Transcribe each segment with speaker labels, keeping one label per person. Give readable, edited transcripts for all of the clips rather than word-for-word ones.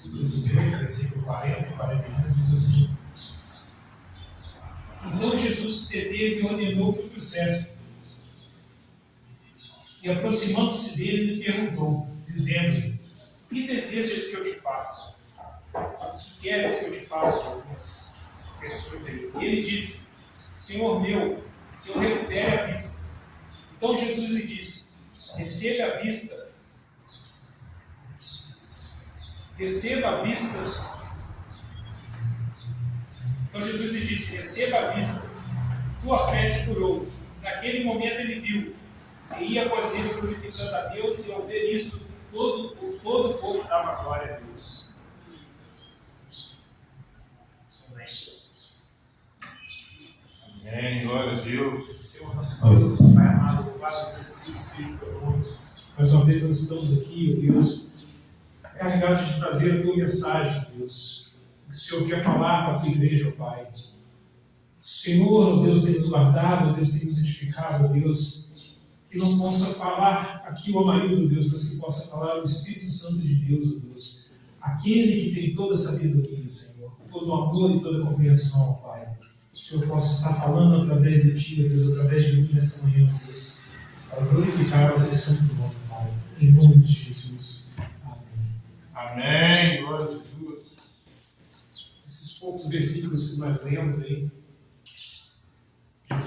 Speaker 1: Lucas 18, versículo 40 e 41, diz assim: Então Jesus se deteve e ordenou que o trouxessem. E aproximando-se dele, lhe perguntou, dizendo: Que desejas que eu te faça? O que queres que eu te faça? Algumas pessoas aí. E ele disse: Senhor meu, que eu recupere a vista. Então Jesus lhe disse: Receba a vista. Receba a vista. Então Jesus lhe disse: Receba a vista. Tua fé te curou. Naquele momento ele viu e ia após ele glorificando a Deus, e ao ver isso, todo o povo dava glória a Deus. Amém.
Speaker 2: Amém, glória a Deus.
Speaker 1: Senhor, nosso Deus, nosso Pai amado, louvado e agradecido seja o teu nome. Mais uma vez nós estamos aqui, Deus, carregados de trazer a tua mensagem, Deus. O que o Senhor quer falar para a tua igreja, Pai. O Senhor, Deus, tem nos guardado, Deus, tem nos edificado, Deus, que não possa falar aqui o Amarildo, Deus, mas que possa falar o Espírito Santo de Deus, ó Deus. Aquele que tem toda a sabedoria, Senhor, todo o amor e toda a compreensão, Pai. O Senhor possa estar falando através de Ti, Deus, através de mim nessa manhã, Deus, para glorificar o teu santo nome, Pai. Em nome de Jesus. Amém.
Speaker 2: Amém, glória a Jesus.
Speaker 1: Esses poucos versículos que nós lemos aí,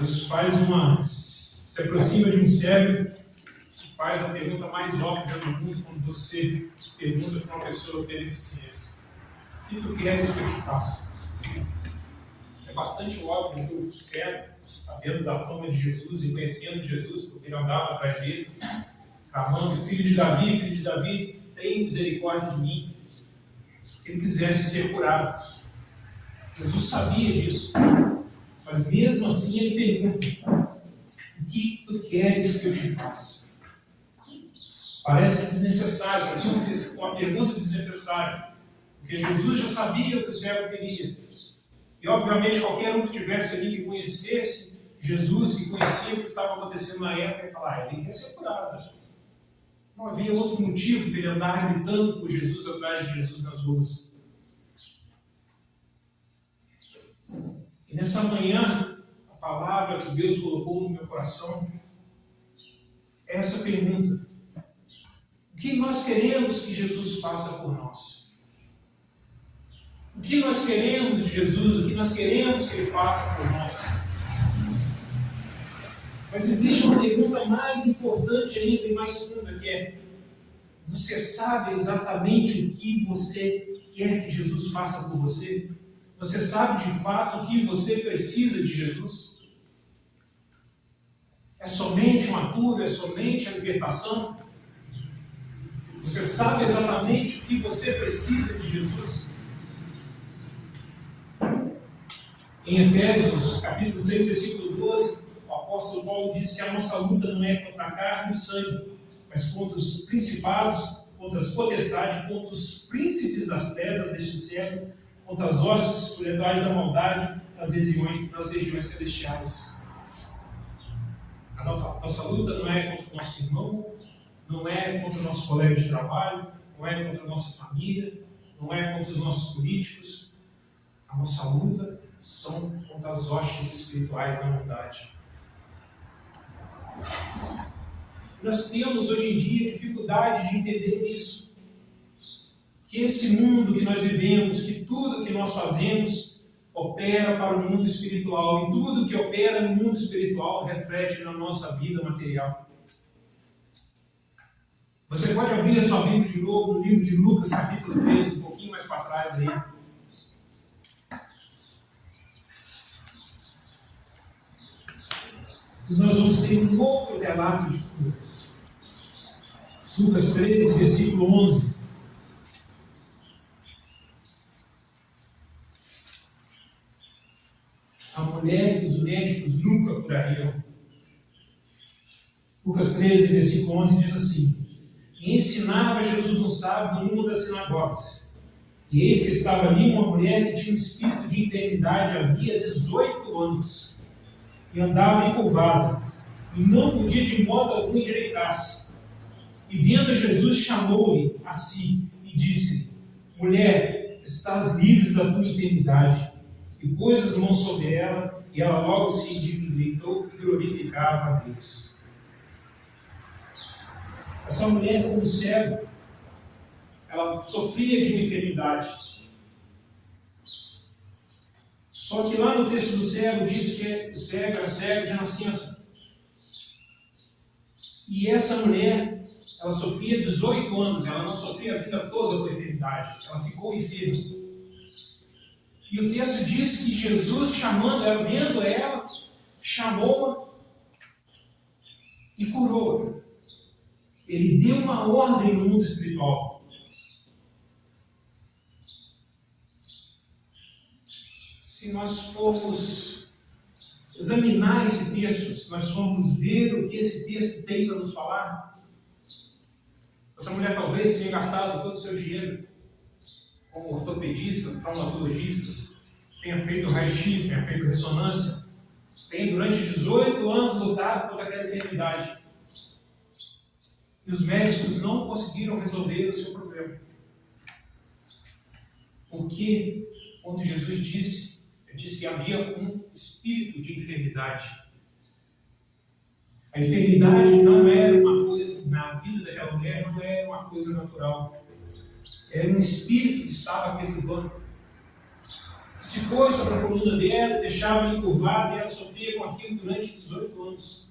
Speaker 1: Jesus se aproxima de um cego e faz a pergunta mais óbvia do mundo quando você pergunta para uma pessoa que tem deficiência: o que tu queres que eu te faça? É bastante óbvio que o cego, sabendo da fama de Jesus e conhecendo Jesus, porque ele andava atrás dele, clamando: filho de Davi, tem misericórdia de mim, que ele quisesse ser curado. Jesus sabia disso, mas mesmo assim ele pergunta: o que tu queres que eu te faça? Parece desnecessário, parece uma pergunta desnecessária, porque Jesus já sabia o que o cego queria. E obviamente qualquer um que estivesse ali que conhecesse Jesus, que conhecia o que estava acontecendo na época, ia falar: ele quer ser curado. Não havia outro motivo para ele andar gritando por Jesus, atrás de Jesus nas ruas. E nessa manhã, a palavra que Deus colocou no meu coração é essa pergunta: o que nós queremos que Jesus faça por nós? O que nós queremos de Jesus? O que nós queremos que Ele faça por nós? Mas existe uma pergunta mais importante ainda e mais funda, que é: você sabe exatamente o que você quer que Jesus faça por você? Você sabe de fato o que você precisa de Jesus? É somente uma cura? É somente a libertação? Você sabe exatamente o que você precisa de Jesus? Em Efésios, capítulo 6, versículo 12, o apóstolo Paulo diz que a nossa luta não é contra a carne e o sangue, mas contra os principados, contra as potestades, contra os príncipes das trevas deste século, contra as hostes espirituais da maldade nas regiões celestiais. A nossa luta não é contra o nosso irmão, não é contra o nosso colega de trabalho, não é contra a nossa família, não é contra os nossos políticos. A nossa luta são contra as hostes espirituais da maldade. Nós temos hoje em dia dificuldade de entender isso. Que esse mundo que nós vivemos, que tudo que nós fazemos opera para o mundo espiritual, e tudo que opera no mundo espiritual reflete na nossa vida material. Você pode abrir a sua Bíblia de novo no livro de Lucas, capítulo 13, um pouquinho mais para trás aí. E nós vamos ter um outro relato de cura. Lucas 13, versículo 11. A mulher que os médicos nunca curariam. Lucas 13, versículo 11 diz assim: E ensinava Jesus no sábado numa das sinagogas. E eis que estava ali uma mulher que tinha um espírito de enfermidade havia 18 anos. E andava encurvada, e não podia de modo algum endireitar-se. E vendo Jesus, chamou-lhe a si, e disse: mulher, estás livre da tua enfermidade. E pôs as mãos sobre ela, e ela logo se endireitou e glorificava a Deus. Essa mulher, como cego, ela sofria de uma enfermidade. Só que lá no texto do cego diz que o cego era cego de nascença. E essa mulher, ela sofria 18 anos, ela não sofria a vida toda com enfermidade, ela ficou enferma. E o texto diz que Jesus, chamando ela, vendo ela, chamou-a e curou-a. Ele deu uma ordem no mundo espiritual. Se nós formos examinar esse texto, se nós formos ver o que esse texto tem para nos falar, essa mulher talvez tenha gastado todo o seu dinheiro como ortopedista, traumatologista, tenha feito raio-x, tenha feito ressonância, tenha durante 18 anos lutado contra aquela enfermidade. E os médicos não conseguiram resolver o seu problema. Porque, quando Jesus disse que havia um espírito de enfermidade. A enfermidade não era uma coisa, na vida daquela mulher, não era uma coisa natural. Era um espírito que estava perturbando. Se pôs sobre a coluna dela, deixava-a encurvada e ela sofria com aquilo durante 18 anos.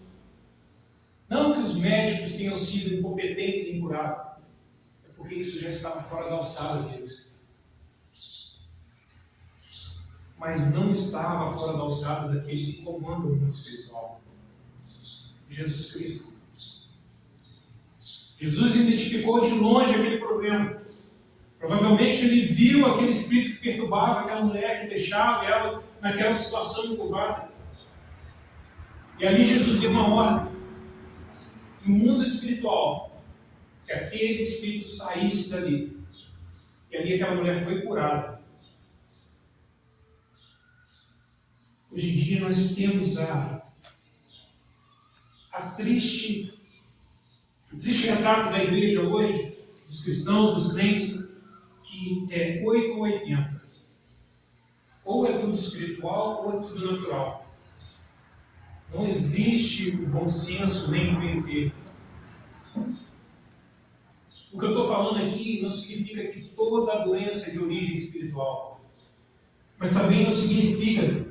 Speaker 1: Não que os médicos tenham sido incompetentes em curar, é porque isso já estava fora da alçada deles. Mas não estava fora da alçada daquele que comanda o mundo espiritual. Jesus Cristo. Jesus identificou de longe aquele problema. Provavelmente ele viu aquele espírito que perturbava aquela mulher, que deixava ela naquela situação encurvada. E ali Jesus deu uma ordem. No mundo espiritual, que aquele espírito saísse dali. E ali aquela mulher foi curada. Hoje em dia nós temos o triste retrato da igreja hoje, dos cristãos, dos crentes, que é 8 ou 80. Ou é tudo espiritual ou é tudo natural. Não existe o bom senso nem o meio termo. O que eu estou falando aqui não significa que toda doença é de origem espiritual. Mas também não significa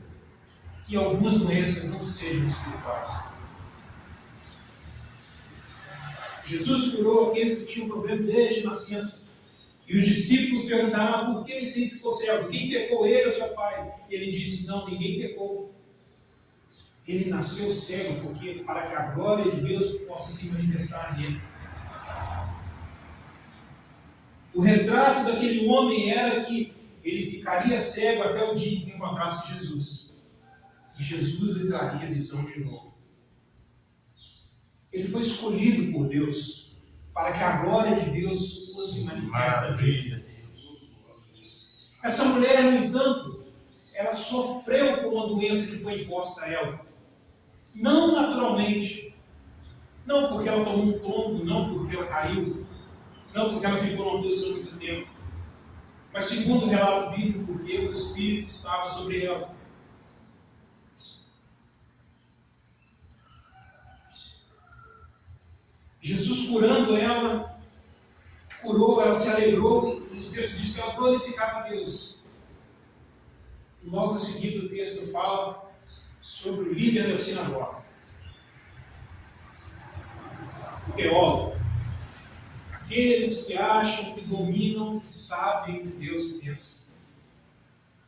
Speaker 1: que algumas doenças não sejam espirituais. Jesus curou aqueles que tinham problema desde nascença. E os discípulos perguntaram, por que esse aí ficou cego? Quem pecou, ele ou seu pai? E ele disse, não, ninguém pecou. Ele nasceu cego porque para que a glória de Deus possa se manifestar nele. O retrato daquele homem era que ele ficaria cego até o dia em que encontrasse Jesus. E Jesus lhe daria visão de novo. Ele foi escolhido por Deus para que a glória de Deus fosse manifesta nele. Essa mulher, no entanto, ela sofreu com uma doença que foi imposta a ela. Não naturalmente. Não porque ela tomou um tombo, não porque ela caiu, não porque ela ficou numa posição muito tempo. Mas segundo o relato bíblico, porque o Espírito estava sobre ela. Jesus curando ela, curou, ela se alegrou, e o texto diz que ela glorificava a Deus. E logo em seguida o texto fala sobre o líder da sinagoga. O teólogo. Aqueles que acham que dominam, que sabem o que Deus pensa.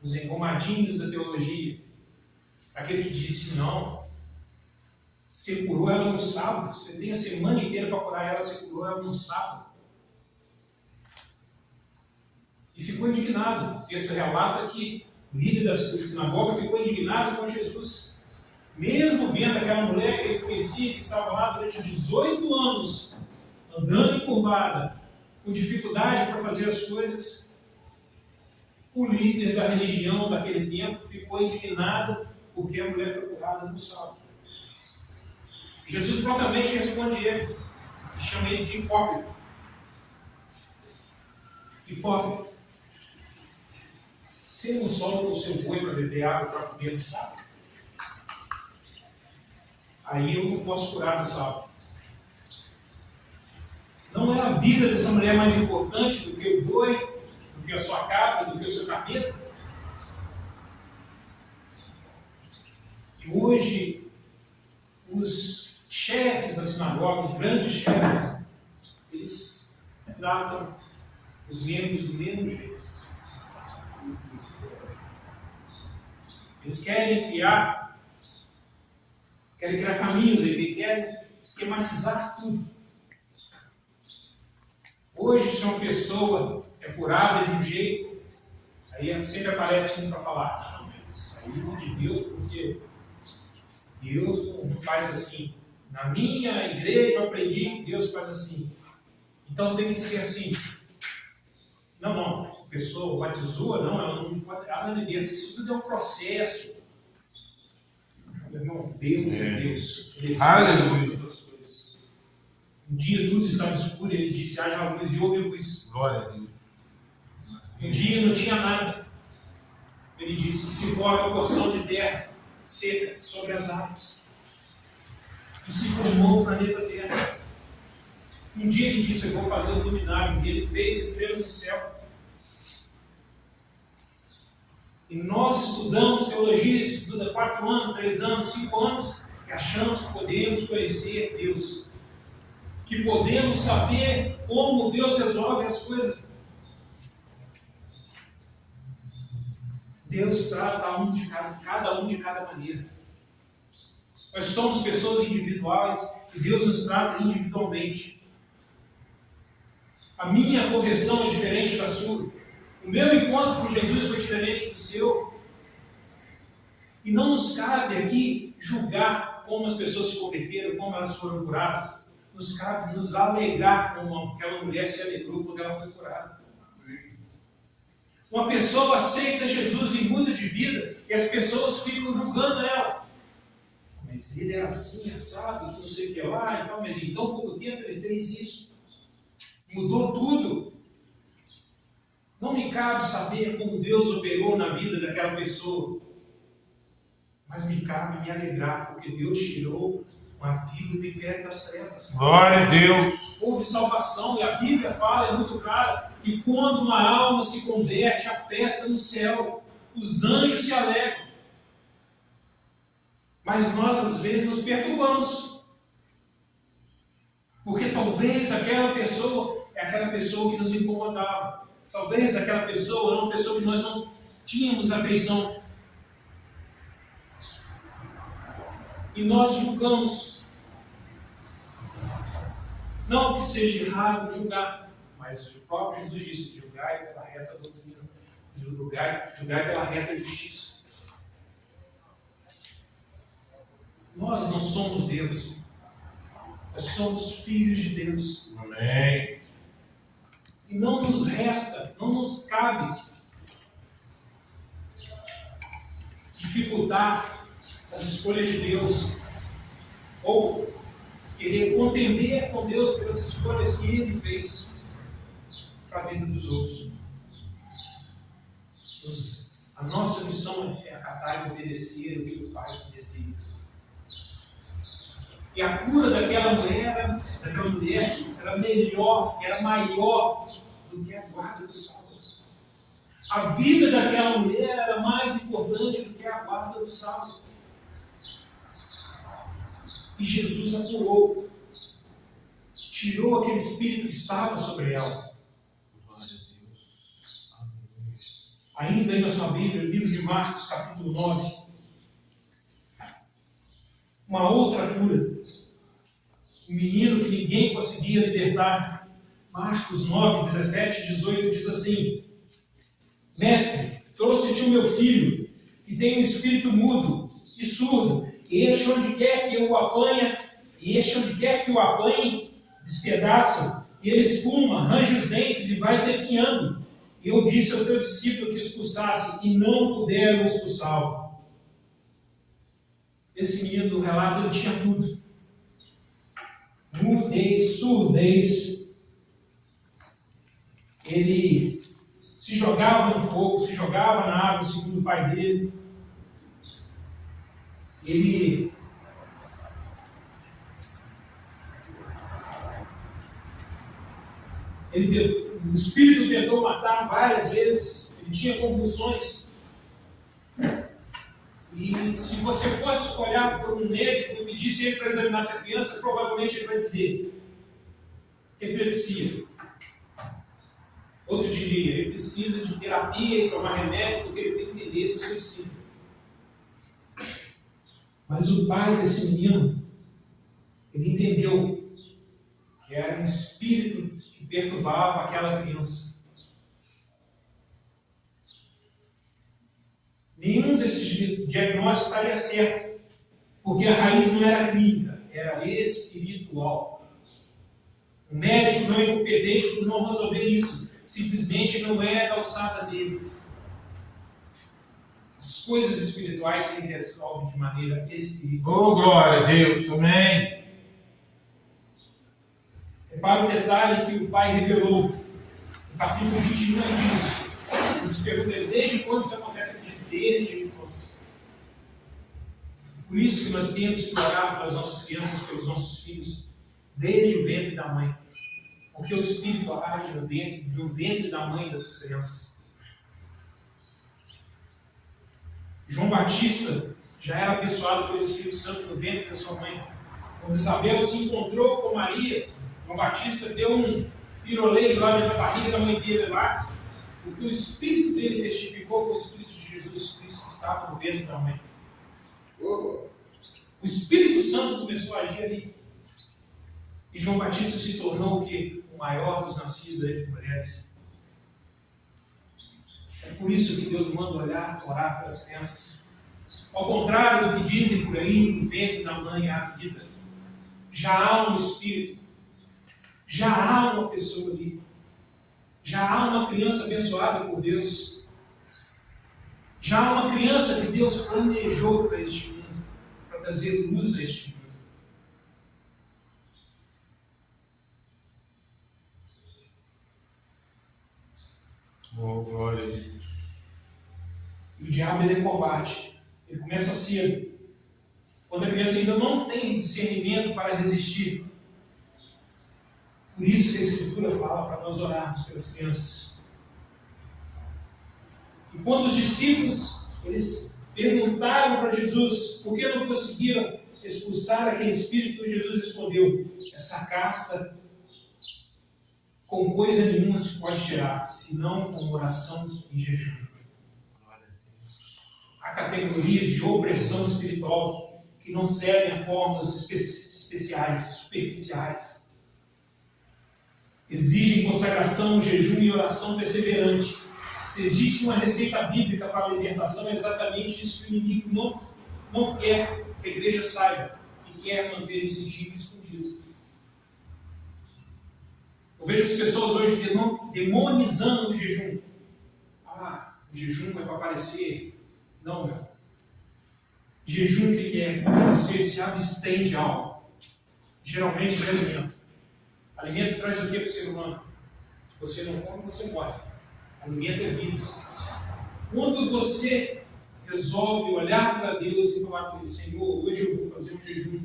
Speaker 1: Os engomadinhos da teologia. Aquele que disse, não, você curou ela no sábado, você tem a semana inteira para curar ela, você curou ela no sábado. E ficou indignado. O texto relata que o líder da sinagoga ficou indignado com Jesus. Mesmo vendo aquela mulher que ele conhecia, que estava lá durante 18 anos, andando encurvada, com dificuldade para fazer as coisas, o líder da religião daquele tempo ficou indignado porque a mulher foi curada no sábado. Jesus prontamente responde ele, e chama ele de hipócrita. Hipócrita. Você não solta o seu boi para beber água para comer no sábado? Aí eu não posso curar no sábado. Não é a vida dessa mulher mais importante do que o boi, do que a sua cabra, do que o seu capeta? E hoje, os chefes da sinagoga, os grandes chefes, eles tratam os membros do mesmo jeito. Eles querem criar caminhos, eles querem esquematizar tudo. Hoje, se uma pessoa é curada de um jeito, aí sempre aparece um para falar, não, mas isso aí não é de Deus, porque Deus não faz assim. Na minha igreja eu aprendi que Deus faz assim. Então tem que ser assim. Não. A pessoa batizou, ela não pode. Ela não é de Deus. Isso tudo é um processo. Meu irmão, Deus é Deus. Ele
Speaker 2: Aleluia.
Speaker 1: todas as coisas. Um dia tudo estava escuro e ele disse: haja luz e houve luz.
Speaker 2: Glória a Deus.
Speaker 1: Um dia não tinha nada. Ele disse que se forma uma porção de terra seca sobre as águas. E se formou o planeta Terra. Um dia ele disse: eu vou fazer os luminares. E ele fez estrelas no céu. E nós estudamos teologia, estuda 4 anos, 3 anos, 5 anos, e achamos que podemos conhecer Deus. Que podemos saber como Deus resolve as coisas. Deus trata cada um de cada maneira. Nós somos pessoas individuais e Deus nos trata individualmente. A minha conversão é diferente da sua. O meu encontro com Jesus foi diferente do seu. E não nos cabe aqui julgar como as pessoas se converteram, como elas foram curadas. Nos cabe nos alegrar como aquela mulher se alegrou quando ela foi curada. Uma pessoa aceita Jesus e muda de vida e as pessoas ficam julgando ela. Mas ele era assim, assado, que não sei o que lá e tal, mas em tão pouco tempo ele fez isso. Mudou tudo. Não me cabe saber como Deus operou na vida daquela pessoa, mas me cabe me alegrar, porque Deus tirou uma vida do império das trevas.
Speaker 2: Glória a Deus.
Speaker 1: Houve salvação, e a Bíblia fala, é muito clara, que quando uma alma se converte, há festa no céu, os anjos se alegram. Mas nós, às vezes, nos perturbamos, porque talvez aquela pessoa é aquela pessoa que nos incomodava. Talvez aquela pessoa era uma pessoa que nós não tínhamos afeição. E nós julgamos. Não que seja errado julgar, mas o próprio Jesus disse: julgai pela reta doutrina, julgai pela reta justiça. Nós não somos Deus. Nós somos filhos de Deus.
Speaker 2: Amém.
Speaker 1: E não nos resta, não nos cabe dificultar as escolhas de Deus ou querer contender com Deus pelas escolhas que Ele fez para a vida dos outros. A nossa missão é acatar e obedecer o que o Pai deseja. E a cura daquela mulher era melhor, era maior do que a guarda do sábado. A vida daquela mulher era mais importante do que a guarda do sábado. E Jesus a curou. Tirou aquele espírito que estava sobre ela. Ainda aí na sua Bíblia, no livro de Marcos, capítulo 9. Uma outra cura. Um menino que ninguém conseguia libertar. Marcos 9, 17 e 18 diz assim: Mestre, trouxe-te o meu filho, que tem um espírito mudo e surdo, e este onde quer que eu o apanhe, despedaça, e ele espuma, arranja os dentes e vai definhando. E eu disse ao teu discípulo que expulsasse, e não puderam expulsá-lo. Esse menino do relato, ele tinha tudo. Mudez, surdez. Ele se jogava no fogo, se jogava na água, segundo o pai dele. O espírito tentou matar várias vezes, ele tinha convulsões. E se você fosse olhar para um médico e pedisse ele para examinar essa criança, provavelmente ele vai dizer epilepsia. Outro diria, ele precisa de terapia e tomar remédio porque ele tem que entender esse suicídio. Mas o pai desse menino, ele entendeu que era um espírito que perturbava aquela criança. Nenhum desses diagnósticos estaria certo, porque a raiz não era clínica, era espiritual. O médico não é incompetente por não resolver isso, simplesmente não é da alçada dele. As coisas espirituais se resolvem de maneira espiritual.
Speaker 2: Oh, glória a Deus, amém.
Speaker 1: Repara o detalhe que o pai revelou no capítulo 21 disso. Ele pergunta ele, desde quando isso acontece? Ele diz, desde a infância. Por isso que nós temos que orar pelas nossas crianças, pelos nossos filhos, desde o ventre da mãe. Porque o Espírito age no ventre da mãe dessas crianças. João Batista já era abençoado pelo Espírito Santo no ventre da sua mãe. Quando Isabel se encontrou com Maria, João Batista deu um piroleiro lá dentro da barriga da mãe dele lá, porque o Espírito dele testificou com o Espírito de Jesus Cristo que estava no ventre da mãe. O Espírito Santo começou a agir ali. E João Batista se tornou o quê? O maior dos nascidos entre mulheres. É por isso que Deus manda orar pelas crianças. Ao contrário do que dizem por aí, no ventre da mãe há vida. Já há um Espírito. Já há uma pessoa ali. Já há uma criança abençoada por Deus. Já há uma criança que Deus planejou para este mundo, para trazer luz a este mundo.
Speaker 2: Oh, glória a Deus.
Speaker 1: E o diabo ele é covarde. Ele começa cedo. Quando a criança ainda não tem discernimento para resistir. Por isso que a Escritura fala para nós orarmos pelas crianças. E quando os discípulos eles perguntaram para Jesus por que não conseguiram expulsar aquele espírito, Jesus respondeu: essa casta com coisa nenhuma se pode tirar, senão com oração e jejum. Há categorias de opressão espiritual que não servem a formas especiais, superficiais. Exigem consagração, jejum e oração perseverante. Se existe uma receita bíblica para a libertação, é exatamente isso que o inimigo não quer que a igreja saiba e quer manter esse sigilo escondido. Eu vejo as pessoas hoje demonizando o jejum. O jejum é para aparecer. Não. Jejum o que é? Quando você se abstém de algo. Geralmente de alimento. Alimento traz o que para o ser humano? Se você não come, você morre. Alimento é vida. Quando você resolve olhar para Deus e falar com Ele: Senhor, hoje eu vou fazer um jejum.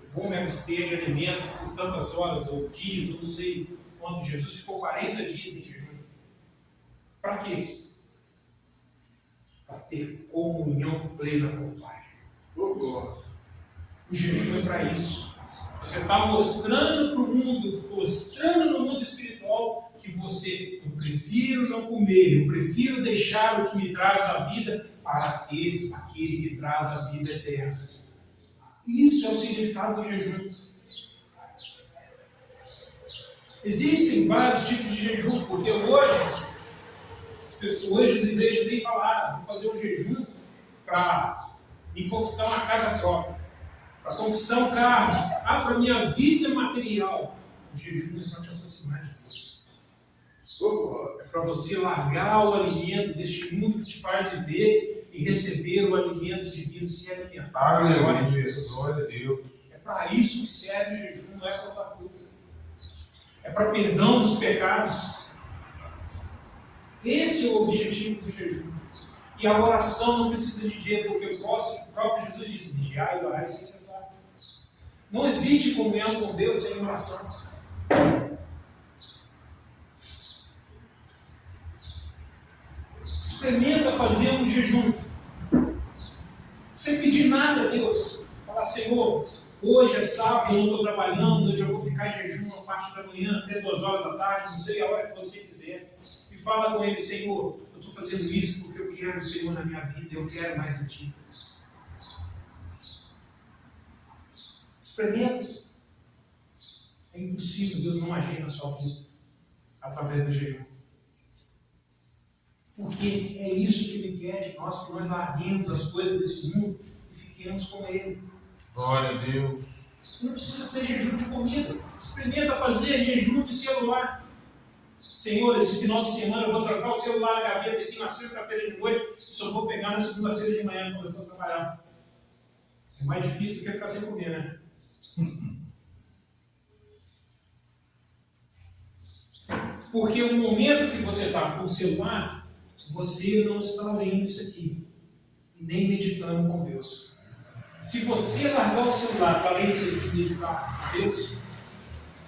Speaker 1: Eu vou me abster de alimento por tantas horas, ou dias, ou não sei quanto. Jesus ficou 40 dias em jejum. Para quê? Para ter comunhão plena com o Pai. O jejum é para isso. Você está mostrando para o mundo, mostrando no mundo espiritual que eu prefiro não comer, eu prefiro deixar o que me traz a vida para aquele que traz a vida eterna. Isso é o significado do jejum. Existem vários tipos de jejum, porque hoje as igrejas têm falado: vou fazer um jejum para me conquistar uma casa própria, para conquistar um carro, para a minha vida material. O jejum é para te aproximar de Deus. É para você largar o alimento deste mundo que te faz viver e receber o alimento divino, se alimentar.
Speaker 2: Glória a Deus. Glória a Deus.
Speaker 1: É para isso que serve o jejum, não é para outra coisa. É para perdão dos pecados. Esse é o objetivo do jejum. E a oração não precisa de dia, porque o próprio Jesus disse: vigiai e orai sem cessar. Não existe comunhão com Deus sem oração. Experimenta fazer um jejum. Sem pedir nada a Deus. Falar: Senhor, hoje é sábado, eu não estou trabalhando, hoje eu vou ficar em jejum a parte da manhã até 2 horas da tarde, não sei a hora que você quiser. E fala com Ele: Senhor, eu estou fazendo isso porque eu quero o Senhor na minha vida, eu quero mais de Ti. Experimenta. É impossível Deus não agir na sua vida através do jejum. Porque é isso que Ele quer de nós, que nós larguemos as coisas desse mundo e fiquemos com Ele.
Speaker 2: Glória a Deus.
Speaker 1: Não precisa ser jejum de comida. Experimenta fazer jejum de celular. Senhor, esse final de semana eu vou trocar o celular na gaveta aqui na sexta-feira de noite e só vou pegar na segunda-feira de manhã quando eu for trabalhar. É mais difícil do que ficar sem comer, né? Porque no momento que você está com o celular, você não está lendo isso aqui e nem meditando com Deus. Se você largar o celular para ler isso aqui e meditar com Deus,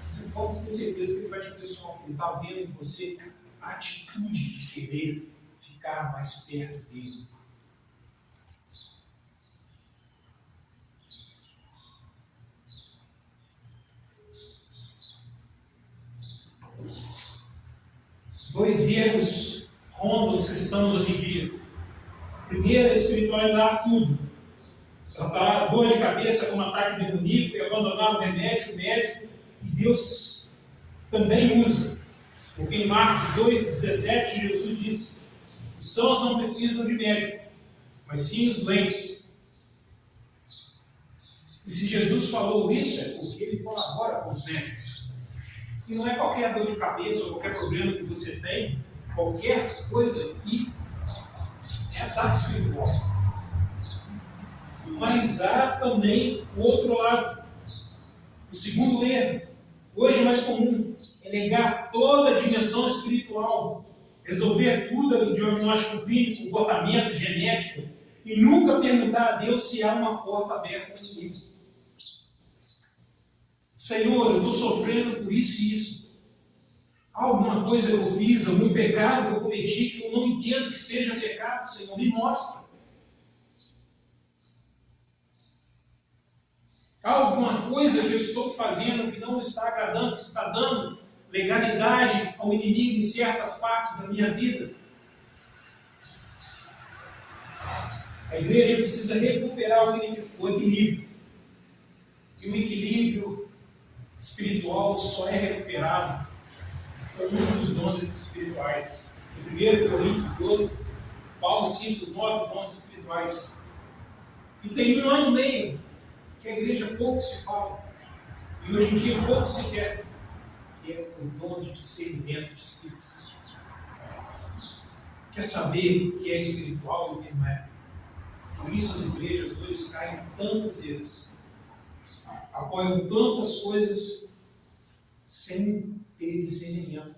Speaker 1: você pode ter certeza que Ele vai te abençoar. Ele está vendo em você a atitude de querer ficar mais perto dele. Dois erros rondam os cristãos hoje em dia. Primeiro é espiritualizar tudo. Tratar dor de cabeça como ataque demoníaco e abandonar o remédio médico que Deus também usa. Porque em Marcos 2,17 Jesus disse: os sãos não precisam de médico, mas sim os doentes. E se Jesus falou isso, é porque Ele colabora com os médicos. E não é qualquer dor de cabeça ou qualquer problema que você tem, qualquer coisa que é ataque espiritual. Mas há também o outro lado. O segundo erro, hoje é mais comum, é negar toda a dimensão espiritual, resolver tudo do diagnóstico clínico, comportamento, genética, e nunca perguntar a Deus se há uma porta aberta comigo. Senhor, eu estou sofrendo por isso e isso. Há alguma coisa que eu fiz, algum pecado que eu cometi que eu não entendo que seja pecado, Senhor, me mostra. Há alguma coisa que eu estou fazendo que não está agradando, que está dando legalidade ao inimigo em certas partes da minha vida? A igreja precisa recuperar o equilíbrio. E o equilíbrio espiritual só é recuperado com um dos dons espirituais. Em 1 Coríntios 12, Paulo cita os 9 dons espirituais. E tem 1 ano e meio que a igreja pouco se fala. E hoje em dia pouco se quer. Que é o dom de discernimento de espírito. Quer saber o que é espiritual e o que não é. Por isso as igrejas hoje caem em tantos erros. Apoiam tantas coisas sem ter discernimento.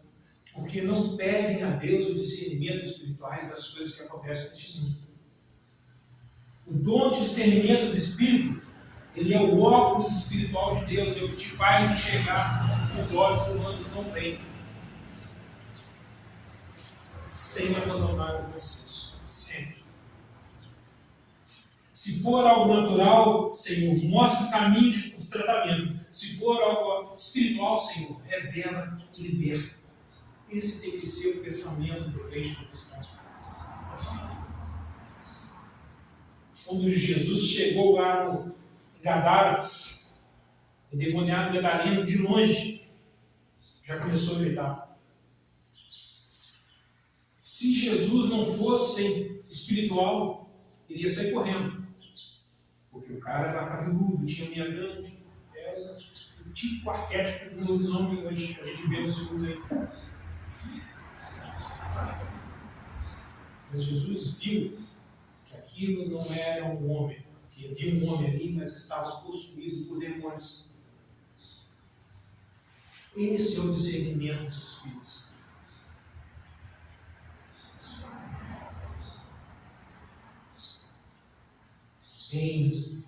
Speaker 1: Porque não pedem a Deus o discernimento espirituais das coisas que acontecem neste mundo. O dom de discernimento do Espírito, ele é o óculos espiritual de Deus, é o que te faz enxergar os olhos humanos não veem. Sem abandonar o bom senso, sempre. Se for algo natural, Senhor, mostra o caminho de tratamento. Se for algo espiritual, Senhor, revela e liberta. Esse tem que ser o pensamento do crente cristão. Quando Jesus chegou lá no Gadara, o demoniado gadareno, de longe, já começou a gritar. Se Jesus não fosse espiritual, ele ia sair correndo. Porque o cara era cabeludo, tinha unha grande, era o tipo arquétipo do lobisomem hoje, que a gente vê nos filmes aí. Mas Jesus viu que aquilo não era um homem, que havia um homem ali, mas estava possuído por demônios. Esse é o discernimento dos espíritos. Em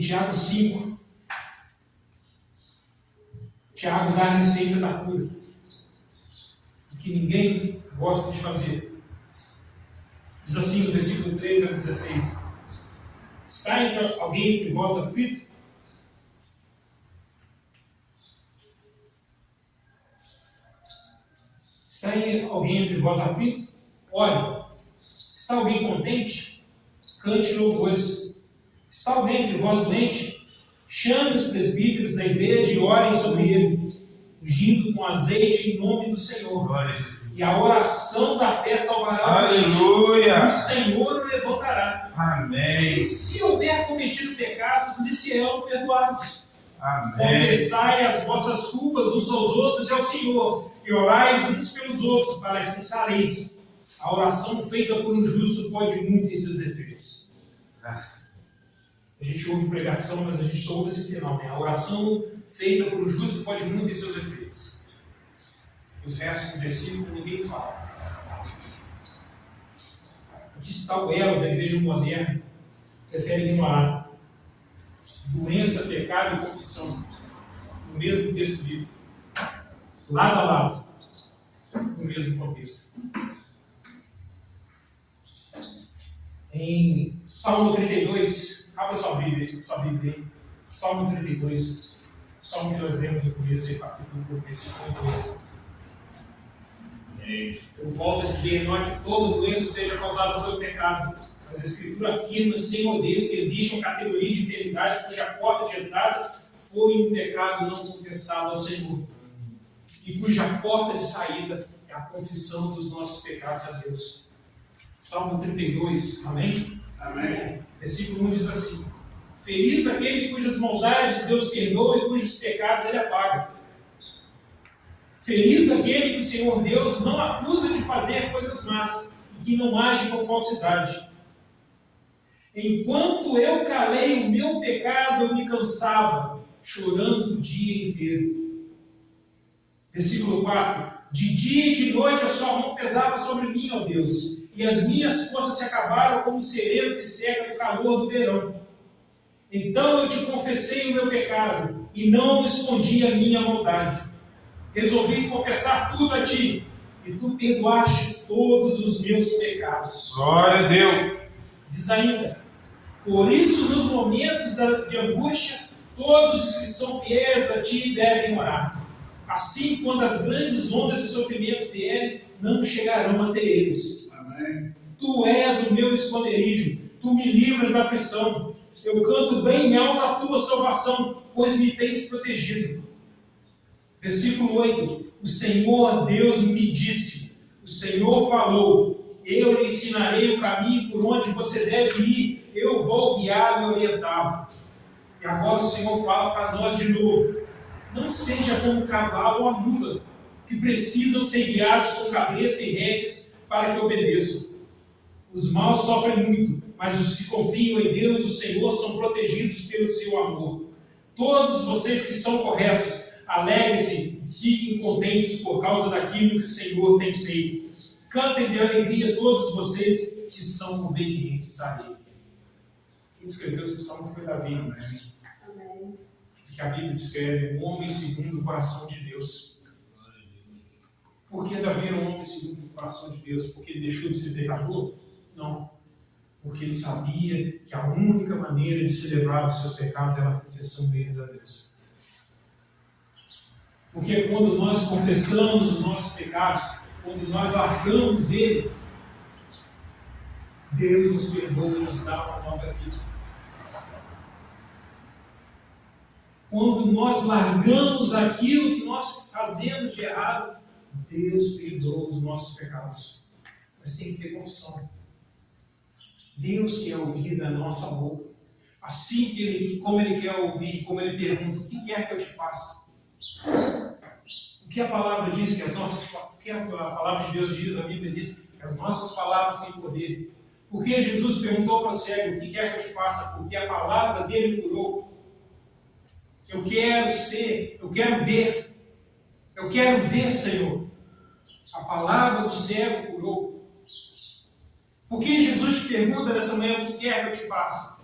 Speaker 1: Tiago 5, Tiago dá a receita da cura, que ninguém gosta de fazer. Diz assim no versículo 13 a 16: Está alguém entre vós aflito? Está alguém entre vós aflito? Olhe. Está alguém contente? Cante louvores. Está alguém entre vós doente? Chame os presbíteros da igreja e orem sobre ele, ungindo com azeite em nome do Senhor. E a oração da fé salvará o doente.
Speaker 2: Aleluia!
Speaker 1: O Senhor o levantará.
Speaker 2: Amém.
Speaker 1: E se houver cometido pecados, lhe serão perdoados.
Speaker 2: Amém.
Speaker 1: Confessai as vossas culpas uns aos outros e ao Senhor, e orai uns pelos outros, para que sareis. A oração feita por um justo pode muito em seus efeitos.
Speaker 2: Graças.
Speaker 1: A gente ouve pregação, mas a gente só ouve esse final, né? A oração feita por um justo pode muito em seus efeitos. Os restos do versículo ninguém fala. Aqui está o elo da igreja moderna. Prefere ignorar. Doença, pecado e confissão. No mesmo texto bíblico. Lado a lado. No mesmo contexto. Em Salmo 32, abra sua Bíblia aí. Salmo 32, Salmo que nós lemos no começo, capítulo 2. Eu volto a dizer, não é que toda doença seja causada pelo pecado, mas a Escritura afirma sem modéstia que existe uma categoria de enfermidade cuja porta de entrada foi um pecado não confessado ao Senhor, e cuja porta de saída é a confissão dos nossos pecados a Deus. Salmo 32, amém?
Speaker 3: Amém.
Speaker 1: Versículo 1 diz assim: Feliz aquele cujas maldades Deus perdoa e cujos pecados Ele apaga. Feliz aquele que o Senhor Deus não acusa de fazer coisas más e que não age com falsidade. Enquanto eu calei o meu pecado, eu me cansava, chorando o dia inteiro. Versículo 4: De dia e de noite a sua mão pesava sobre mim, ó Deus, e as minhas forças se acabaram como um sereno que seca no calor do verão. Então eu te confessei o meu pecado e não escondi a minha maldade. Resolvi confessar tudo a ti, e tu perdoaste todos os meus pecados.
Speaker 2: Glória a Deus.
Speaker 1: Diz ainda: Por isso, nos momentos de angústia, todos os que são fiéis a ti devem orar. Assim, quando as grandes ondas de sofrimento vierem, não chegarão até eles.
Speaker 3: Amém.
Speaker 1: Tu és o meu esconderijo, tu me livras da aflição. Eu canto bem alto a tua salvação, pois me tens protegido. Versículo 8: O Senhor Deus me disse, o Senhor falou, eu lhe ensinarei o caminho por onde você deve ir, eu vou guiá-lo e orientá-lo. E agora o Senhor fala para nós de novo: não seja como o cavalo ou a mula, que precisam ser guiados com cabeça e rédeas para que obedeçam. Os maus sofrem muito, mas os que confiam em Deus, o Senhor, são protegidos pelo seu amor. Todos vocês que são corretos, alegrem-se e fiquem contentes por causa daquilo que o Senhor tem feito. Cantem de alegria todos vocês que são obedientes a Ele. Quem escreveu esse salmo foi Davi.
Speaker 3: Amém.
Speaker 1: Que a Bíblia descreve um homem segundo o coração de Deus. Por que Davi era um homem segundo o coração de Deus? Porque ele deixou de ser pecador? Não. Porque ele sabia que a única maneira de se livrar dos seus pecados era a confessão deles a Deus. Porque quando nós confessamos os nossos pecados, quando nós largamos Ele, Deus nos perdoa e nos dá uma nova vida. Quando nós largamos aquilo que nós fazemos de errado, Deus perdoa os nossos pecados. Mas tem que ter confissão. Deus quer ouvir da nossa boca. Assim como Ele quer ouvir, como Ele pergunta: o que quer que eu te faça? O que a palavra diz? O que a palavra de Deus diz, a Bíblia diz que as nossas palavras têm poder. Porque Jesus perguntou para o cego: o que quer que eu te faça? Porque a palavra dele curou. Eu quero ver, Senhor. A palavra do cego curou. Por que Jesus te pergunta nessa manhã o que quer que eu te faça?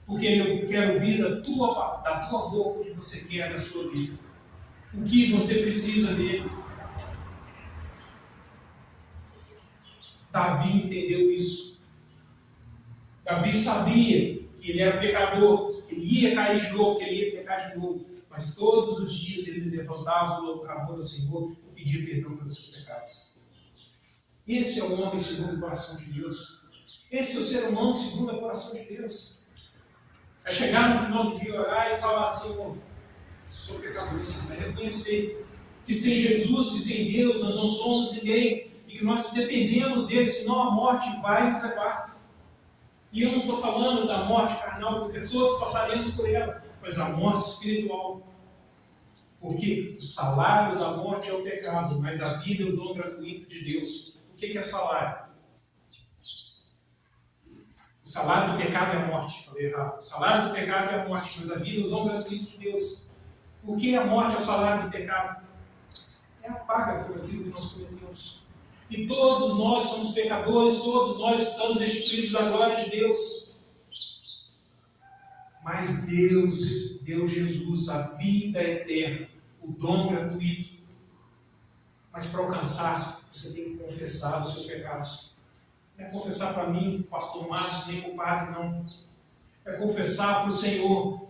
Speaker 1: Porque eu quero ouvir da tua boca o que você quer da sua vida. O que você precisa dele. Davi entendeu isso. Davi sabia que ele era pecador, que ele ia cair de novo, que ele ia pecar de novo. Mas todos os dias ele levantava o clamor ao Senhor e pedia perdão pelos seus pecados. Esse é o homem segundo o coração de Deus. Esse é o ser humano segundo o coração de Deus. É chegar no final do dia, orar e falar assim: Senhor, sou pecador, Senhor. É reconhecer que sem Jesus, que sem Deus, nós não somos ninguém. E que nós dependemos dele, senão a morte vai nos levar. E eu não estou falando da morte carnal, porque todos passaremos por ela, mas a morte espiritual. Porque o salário da morte é o pecado, mas a vida é o dom gratuito de Deus. O que é salário? O salário do pecado é a morte. Falei errado. O salário do pecado é a morte, mas a vida é o dom gratuito de Deus. Por que a morte é o salário do pecado? É a paga por aquilo que nós cometemos. E todos nós somos pecadores, todos nós estamos destituídos da glória de Deus. Mas Deus deu Jesus a vida eterna, o dom gratuito. Mas para alcançar, você tem que confessar os seus pecados. Não é confessar para mim, pastor Márcio, nem para o padre, não. É confessar para o Senhor.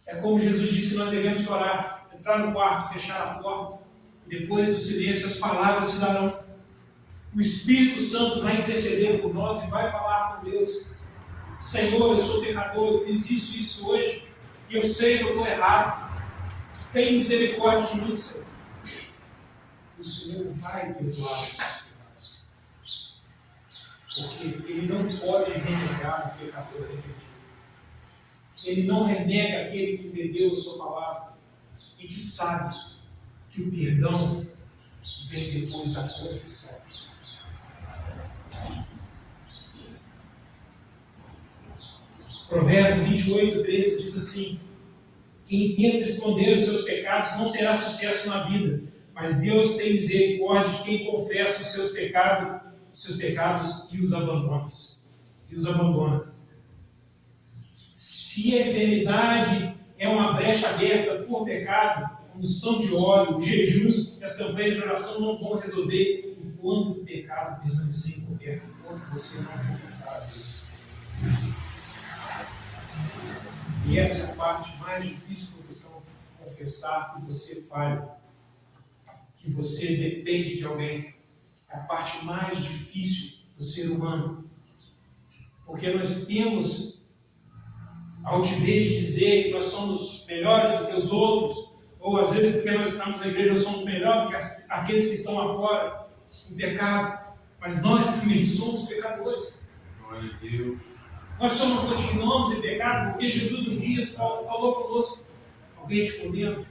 Speaker 1: É como Jesus disse que nós devemos orar, entrar no quarto, fechar a porta. Depois do silêncio, as palavras se darão. O Espírito Santo vai interceder por nós e vai falar com Deus. Senhor, eu sou pecador, eu fiz isso hoje, e eu sei que eu estou errado. Tem misericórdia de mim, Senhor. O Senhor vai perdoar os pecados. Porque Ele não pode renegar o pecador arrependido. Ele não renega aquele que entendeu a sua palavra e que sabe que o perdão vem depois da confissão. Provérbios 28, 13 diz assim: quem tenta esconder os seus pecados não terá sucesso na vida, mas Deus tem misericórdia de quem confessa os seus pecados e os abandona. Se a enfermidade é uma brecha aberta por pecado, a unção de óleo, o jejum e as campanhas de oração não vão resolver enquanto o pecado permanecer encoberto, enquanto você não confessar a Deus. E essa é a parte mais difícil para o cristão: confessar que você falha, que você depende de alguém. É a parte mais difícil do ser humano. Porque nós temos a altivez de dizer que nós somos melhores do que os outros, ou às vezes porque nós estamos na igreja nós somos melhores do que aqueles que estão lá fora em pecado. Mas nós também somos pecadores.
Speaker 2: Glória a Deus.
Speaker 1: Nós só não continuamos em pecado porque Jesus um dia falou conosco: alguém te condena?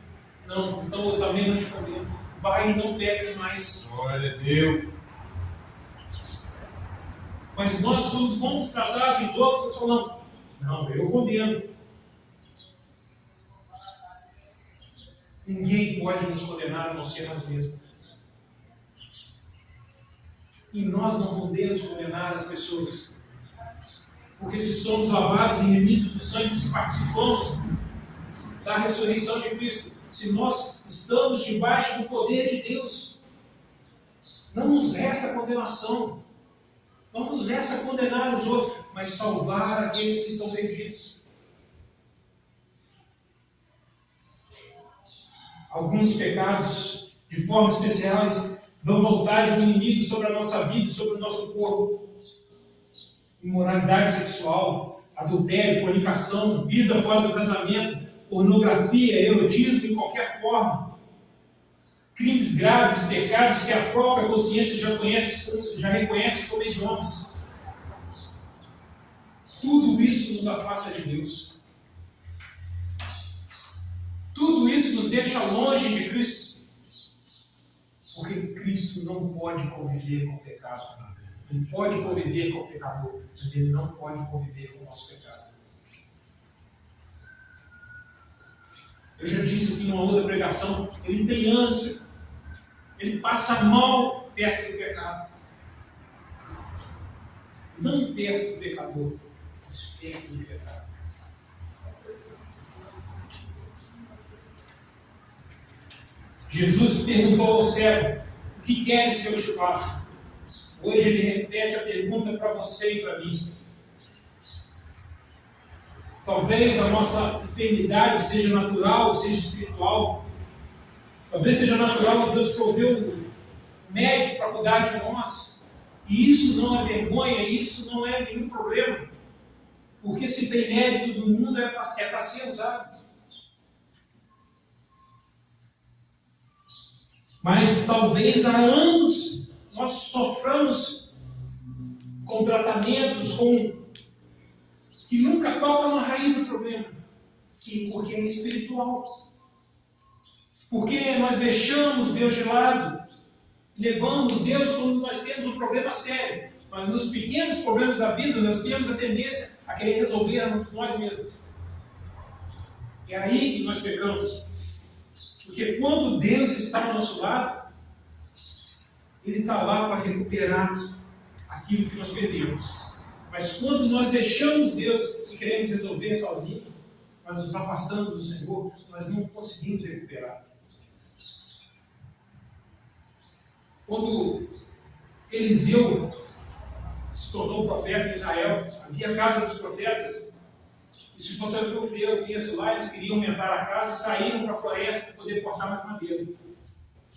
Speaker 1: Não, então eu também não te condeno. Vai e não peques mais.
Speaker 2: Glória a Deus.
Speaker 1: Mas nós, quando vamos tratar dos outros, nós falamos: não, eu condeno. Ninguém pode nos condenar a não ser nós mesmos. E nós não podemos condenar as pessoas. Porque se somos lavados e remidos do sangue, se participamos da ressurreição de Cristo, se nós estamos debaixo do poder de Deus, não nos resta condenação, não nos resta condenar os outros, mas salvar aqueles que estão perdidos. Alguns pecados, de forma especiais, dão vontade do inimigo sobre a nossa vida e sobre o nosso corpo. Imoralidade sexual, adultério, fornicação, vida fora do casamento, pornografia, erotismo em qualquer forma. Crimes graves e pecados que a própria consciência já reconhece como hediondos. Tudo isso nos afasta de Deus. Tudo isso nos deixa longe de Cristo. Porque Cristo não pode conviver com o pecado. Ele pode conviver com o pecador, mas ele não pode conviver com o nosso pecado. Eu já disse aqui numa outra pregação, ele tem ânsia. Ele passa mal perto do pecado. não perto do pecador, mas perto do pecado. Jesus perguntou ao cego: o que queres que eu te faça? Hoje ele repete a pergunta para você e para mim. Talvez a nossa enfermidade seja natural, seja espiritual. Talvez seja natural que Deus proveu um médico para cuidar de nós. E isso não é vergonha, isso não é nenhum problema. Porque se tem médicos no mundo é para ser usado. Mas talvez há anos nós soframos com tratamentos que nunca tocam na raiz do problema, porque é espiritual. Porque nós deixamos Deus de lado, levamos Deus quando nós temos um problema sério, mas nos pequenos problemas da vida nós temos a tendência a querer resolver nós mesmos. É aí que nós pecamos. Porque quando Deus está ao nosso lado, Ele está lá para recuperar aquilo que nós perdemos. Mas quando nós deixamos Deus e queremos resolver sozinhos, nós nos afastamos do Senhor, nós não conseguimos recuperar. Quando Eliseu se tornou profeta em Israel, havia a casa dos profetas. E se você for ver o texto lá, eles queriam aumentar a casa e saíram para a floresta para poder cortar mais madeira.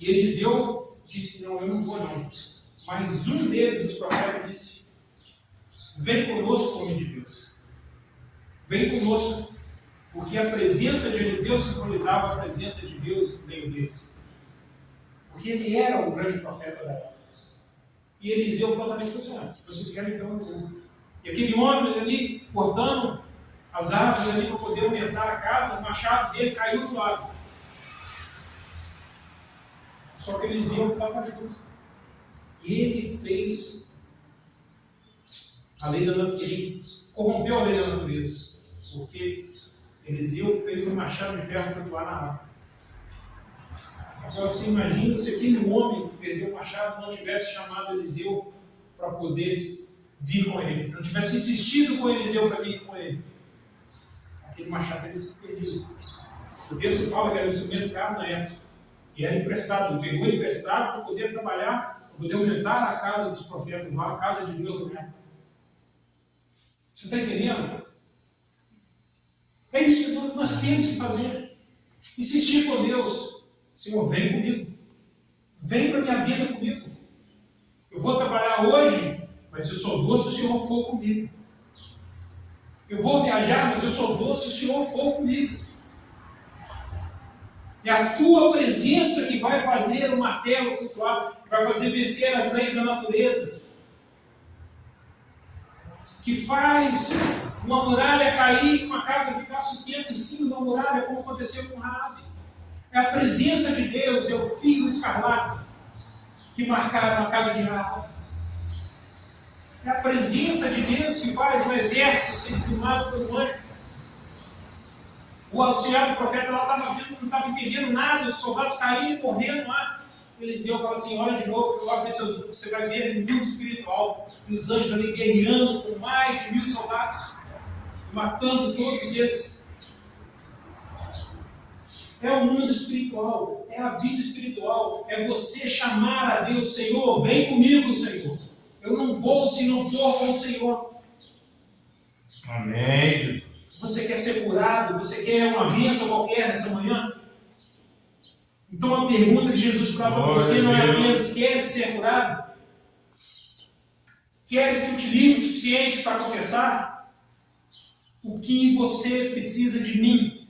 Speaker 1: E Eliseu disse: não, eu não vou não. Mas um deles, dos profetas, disse: vem conosco, homem de Deus. Vem conosco. Porque a presença de Eliseu simbolizava a presença de Deus no meio deles. Porque ele era o grande profeta da época. E Eliseu prontamente falou assim: se vocês querem, então eu vou. E aquele homem ali, cortando as árvores ali para poder aumentar a casa, o machado dele caiu do lado. Só que Eliseu estava junto. E ele fez a lei da natureza. Ele corrompeu a lei da natureza. Porque Eliseu fez um machado de ferro flutuar na água. Agora você imagina se aquele homem que perdeu o machado não tivesse chamado Eliseu para poder vir com ele. Não tivesse insistido com Eliseu para vir com ele. Aquele machado teria se perdido. O texto fala que era um instrumento caro na época. E era emprestado. Ele pegou emprestado para poder trabalhar, para poder aumentar a casa dos profetas lá, a casa de Deus na época. Você está entendendo? É isso que nós temos que fazer. Insistir com Deus. Senhor, vem comigo. Vem para a minha vida comigo. Eu vou trabalhar hoje, mas eu só vou se o Senhor for comigo. Eu vou viajar, mas eu só vou se o Senhor for comigo. É a tua presença que vai fazer o martelo flutuar, que vai fazer vencer as leis da natureza. Que faz uma muralha cair e uma casa ficar sustenta em cima da muralha, como aconteceu com Raabe. É a presença de Deus, é o fio escarlate que marcaram a casa de Raabe. É a presença de Deus que faz o exército ser dizimado pelo anjo. O auxiliar do profeta lá não estava entendendo nada, os soldados caíram e morrendo lá. Eliseu fala assim: olha de novo, você vai ver no mundo espiritual, e os anjos ali guerreando com mais de 1000 soldados, matando todos eles. É o mundo espiritual, é a vida espiritual, é você chamar a Deus: Senhor, vem comigo, Senhor. Eu não vou se não for com o Senhor.
Speaker 2: Amém, Jesus.
Speaker 1: Você quer ser curado? Você quer uma bênção qualquer nessa manhã? Então a pergunta que Jesus faz para você não é apenas: queres ser curado? Queres que eu te livre o suficiente para confessar? O que você precisa de mim?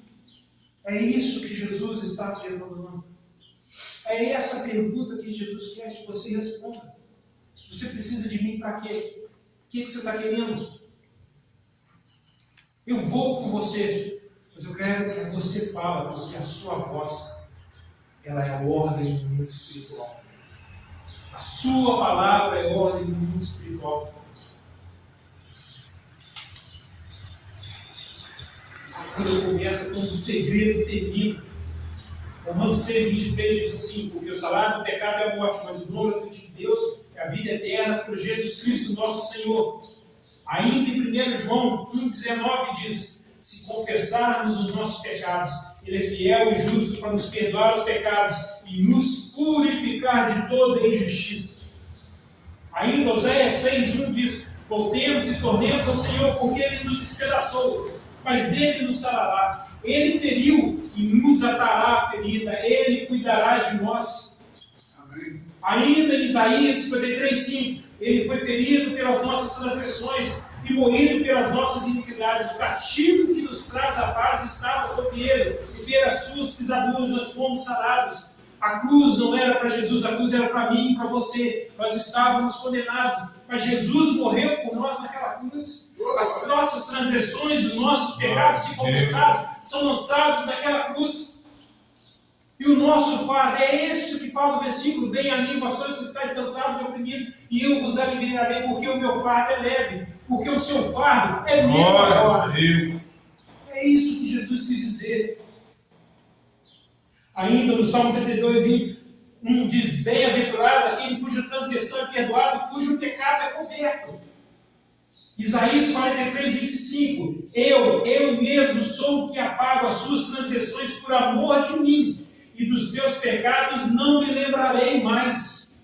Speaker 1: É isso que Jesus está perguntando. É essa pergunta que Jesus quer que você responda. Você precisa de mim para quê? O que você está querendo? Eu vou com você, mas eu quero que você fale, porque a sua voz, ela é a ordem do mundo espiritual. A sua palavra é a ordem do mundo espiritual. Quando começa, quando o segredo termina. Romanos 6:23 diz assim: porque o salário do pecado é a morte, mas o dom gratuito de Deus é a vida eterna por Jesus Cristo, nosso Senhor. Ainda em 1 João 1,19 diz: se confessarmos os nossos pecados, Ele é fiel e justo para nos perdoar os pecados e nos purificar de toda injustiça. Ainda Oséias 6,1 diz: voltemos e tornemos ao Senhor, porque Ele nos despedaçou, mas Ele nos sarará. Ele feriu e nos atará a ferida. Ele cuidará de nós.
Speaker 3: Amém.
Speaker 1: Ainda em Isaías 53,5: Ele foi ferido pelas nossas transgressões e moído pelas nossas iniquidades. O castigo que nos traz a paz estava sobre Ele, e pelas suas pisaduras nós fomos sarados. A cruz não era para Jesus, a cruz era para mim e para você. Nós estávamos condenados, mas Jesus morreu por nós naquela cruz. As nossas transgressões, os nossos pecados, se confessados, são lançados naquela cruz. E o nosso fardo, é esse que fala o versículo: venha a mim, vós que estáis cansados e oprimidos, e eu vos aliviarei, porque o meu fardo é leve, porque o seu fardo é meu agora. É isso que Jesus quis dizer. Ainda no Salmo 32, 1 diz: bem-aventurado aquele cuja transgressão é perdoada e cujo pecado é coberto. Isaías 43, 25: eu mesmo sou o que apago as suas transgressões por amor de mim, e dos teus pecados não me lembrarei mais.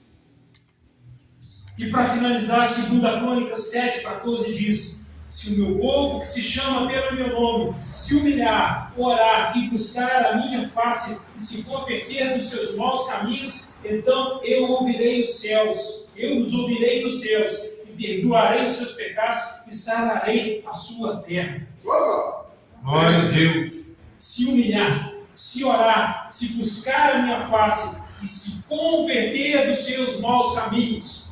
Speaker 1: E para finalizar, 2 Crônicas 7,14 diz: se o meu povo, que se chama pelo meu nome, se humilhar, orar e buscar a minha face e se converter dos seus maus caminhos, então eu ouvirei os céus, eu os ouvirei dos céus, e perdoarei os seus pecados e sararei a sua terra.
Speaker 2: Glória a Deus.
Speaker 1: Se humilhar, se orar, se buscar a minha face e se converter dos seus maus caminhos,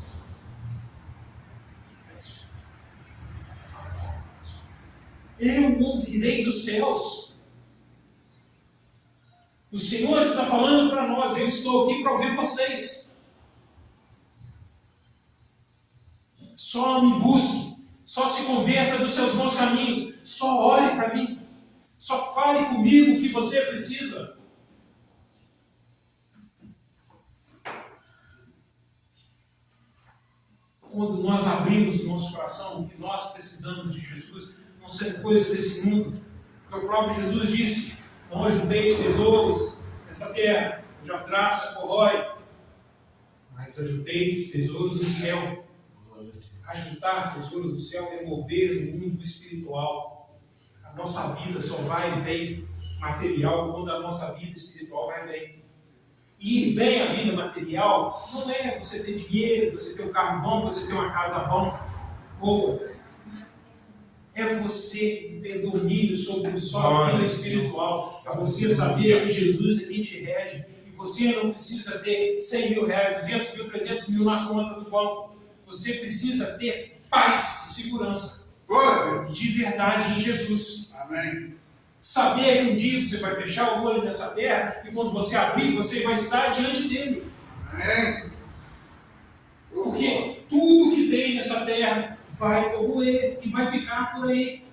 Speaker 1: eu ouvirei dos céus. O Senhor está falando para nós: eu estou aqui para ouvir vocês. Só me busque, só se converta dos seus maus caminhos, só ore para mim, só fale comigo o que você precisa. Quando nós abrimos o nosso coração, o que nós precisamos de Jesus, não sendo coisa desse mundo, porque o próprio Jesus disse: não ajunteis tesouros nessa terra, onde a traça corrói, mas ajunteis tesouros no céu. Ajuntar tesouros do céu é mover no mundo espiritual. A nossa vida só vai bem material quando a nossa vida espiritual vai bem. E ir bem a vida material não é você ter dinheiro, você ter um carro bom, você ter uma casa boa. É você ter domínio sobre a sua vida espiritual. É você saber que Jesus é quem te rege. E você não precisa ter 100 mil reais, 200 mil, 300 mil na conta do banco. Você precisa ter paz e segurança. De verdade em Jesus.
Speaker 3: Amém.
Speaker 1: Saber que um dia você vai fechar o olho nessa terra e quando você abrir, você vai estar diante dele.
Speaker 3: Amém.
Speaker 1: Porque tudo que tem nessa terra vai corroer e vai ficar por aí.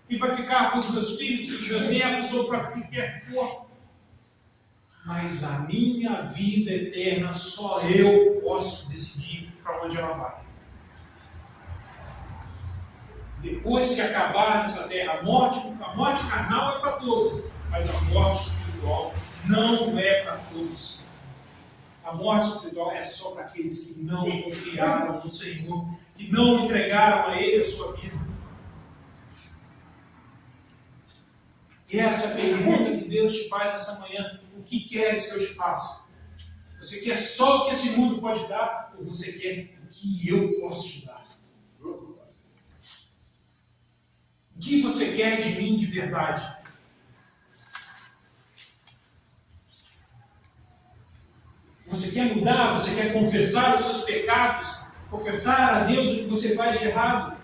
Speaker 1: E vai ficar com os meus filhos, com os meus netos ou para quem quer que for. Mas a minha vida eterna só eu posso decidir para onde ela vai. Depois que acabar nessa terra, a morte carnal é para todos, mas a morte espiritual não é para todos. A morte espiritual é só para aqueles que não confiaram no Senhor, que não entregaram a Ele a sua vida. E essa é a pergunta que Deus te faz nessa manhã: o que queres que eu te faça? Você quer só o que esse mundo pode dar, ou você quer o que eu posso te dar? O que você quer de mim de verdade? Você quer mudar? Você quer confessar os seus pecados? Confessar a Deus o que você faz de errado?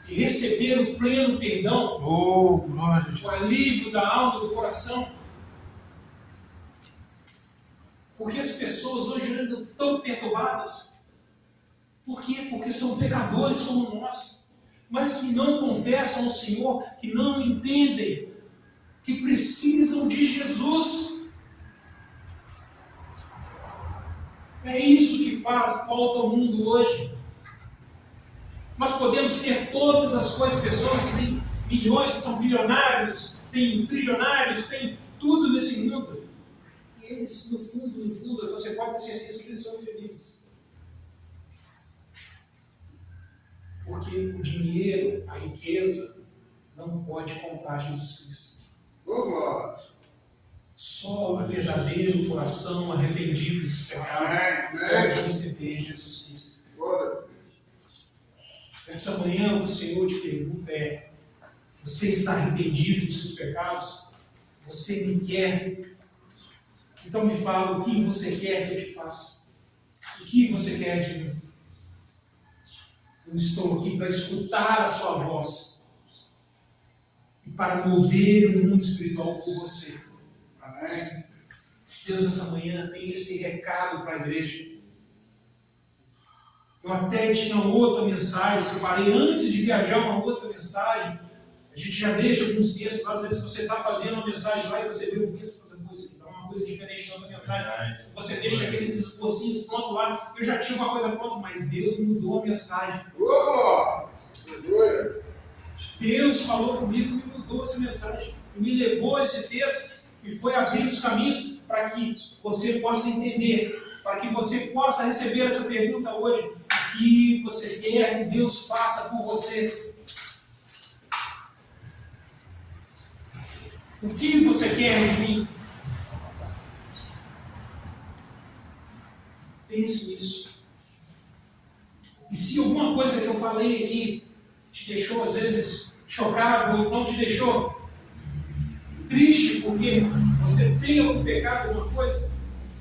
Speaker 1: E receber o pleno perdão?
Speaker 2: Glória a Deus.
Speaker 1: O alívio da alma, do coração? Porque as pessoas hoje andam tão perturbadas. Por quê? Porque são pecadores como nós, mas que não confessam ao Senhor, que não entendem, que precisam de Jesus. É isso que falta ao mundo hoje. Nós podemos ter todas as coisas, pessoas que têm milhões, são bilionários, têm trilionários, têm tudo nesse mundo. E eles, no fundo, você pode ter certeza que eles são infelizes. Porque o dinheiro, a riqueza, não pode comprar Jesus Cristo.
Speaker 3: Glória.
Speaker 1: Só o verdadeiro coração arrependido dos pecados pode receber Jesus Cristo.
Speaker 3: Glória a Deus.
Speaker 1: Essa manhã o Senhor te pergunta você está arrependido dos seus pecados? Você me quer? Então me fala o que você quer que eu te faça. O que você quer de mim? Eu estou aqui para escutar a sua voz e para mover o mundo espiritual por você.
Speaker 3: Amém.
Speaker 1: Deus, essa manhã tem esse recado para a igreja. Eu até tinha outra mensagem, preparei antes de viajar uma outra mensagem. A gente já deixa alguns textos lá, às vezes você está fazendo uma mensagem lá e você vê o texto fazendo uma coisa diferente da outra mensagem. Você deixa aqueles esbocinhos prontos lá. Eu já tinha uma coisa pronta, mas Deus mudou a mensagem.
Speaker 3: Glória.
Speaker 1: Deus falou comigo e me mudou essa mensagem. E me levou a esse texto e foi abrir os caminhos para que você possa entender, para que você possa receber essa pergunta hoje. O que você quer que Deus faça por você? O que você quer de mim? Pense nisso. E se alguma coisa que eu falei aqui te deixou às vezes chocado, ou então te deixou triste porque você tem algum pecado, alguma coisa,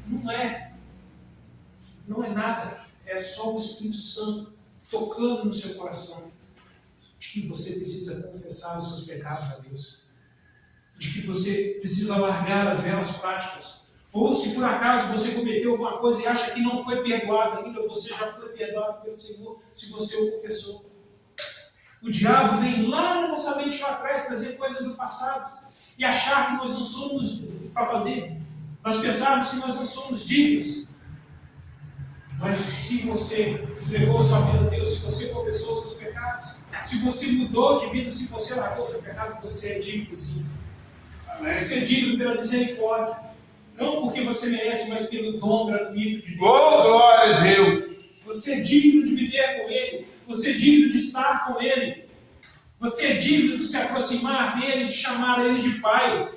Speaker 1: não é nada. É só o Espírito Santo tocando no seu coração de que você precisa confessar os seus pecados a Deus, de que você precisa largar as velas práticas. Ou se por acaso você cometeu alguma coisa e acha que não foi perdoado ainda, você já foi perdoado pelo Senhor se você o confessou. O diabo vem lá na nossa mente lá atrás trazer coisas do passado e achar que nós não somos para fazer. Nós pensarmos que nós não somos dignos. Mas se você entregou sua vida a Deus, se você confessou os seus pecados, se você mudou de vida, se você largou o seu pecado, você é digno sim.
Speaker 3: Amém.
Speaker 1: Você é digno pela misericórdia. Não porque você merece, mas pelo dom gratuito de Deus.
Speaker 2: Oh, glória a Deus.
Speaker 1: Você é digno de viver com Ele. Você é digno de estar com Ele. Você é digno de se aproximar dEle, de chamar Ele de Pai.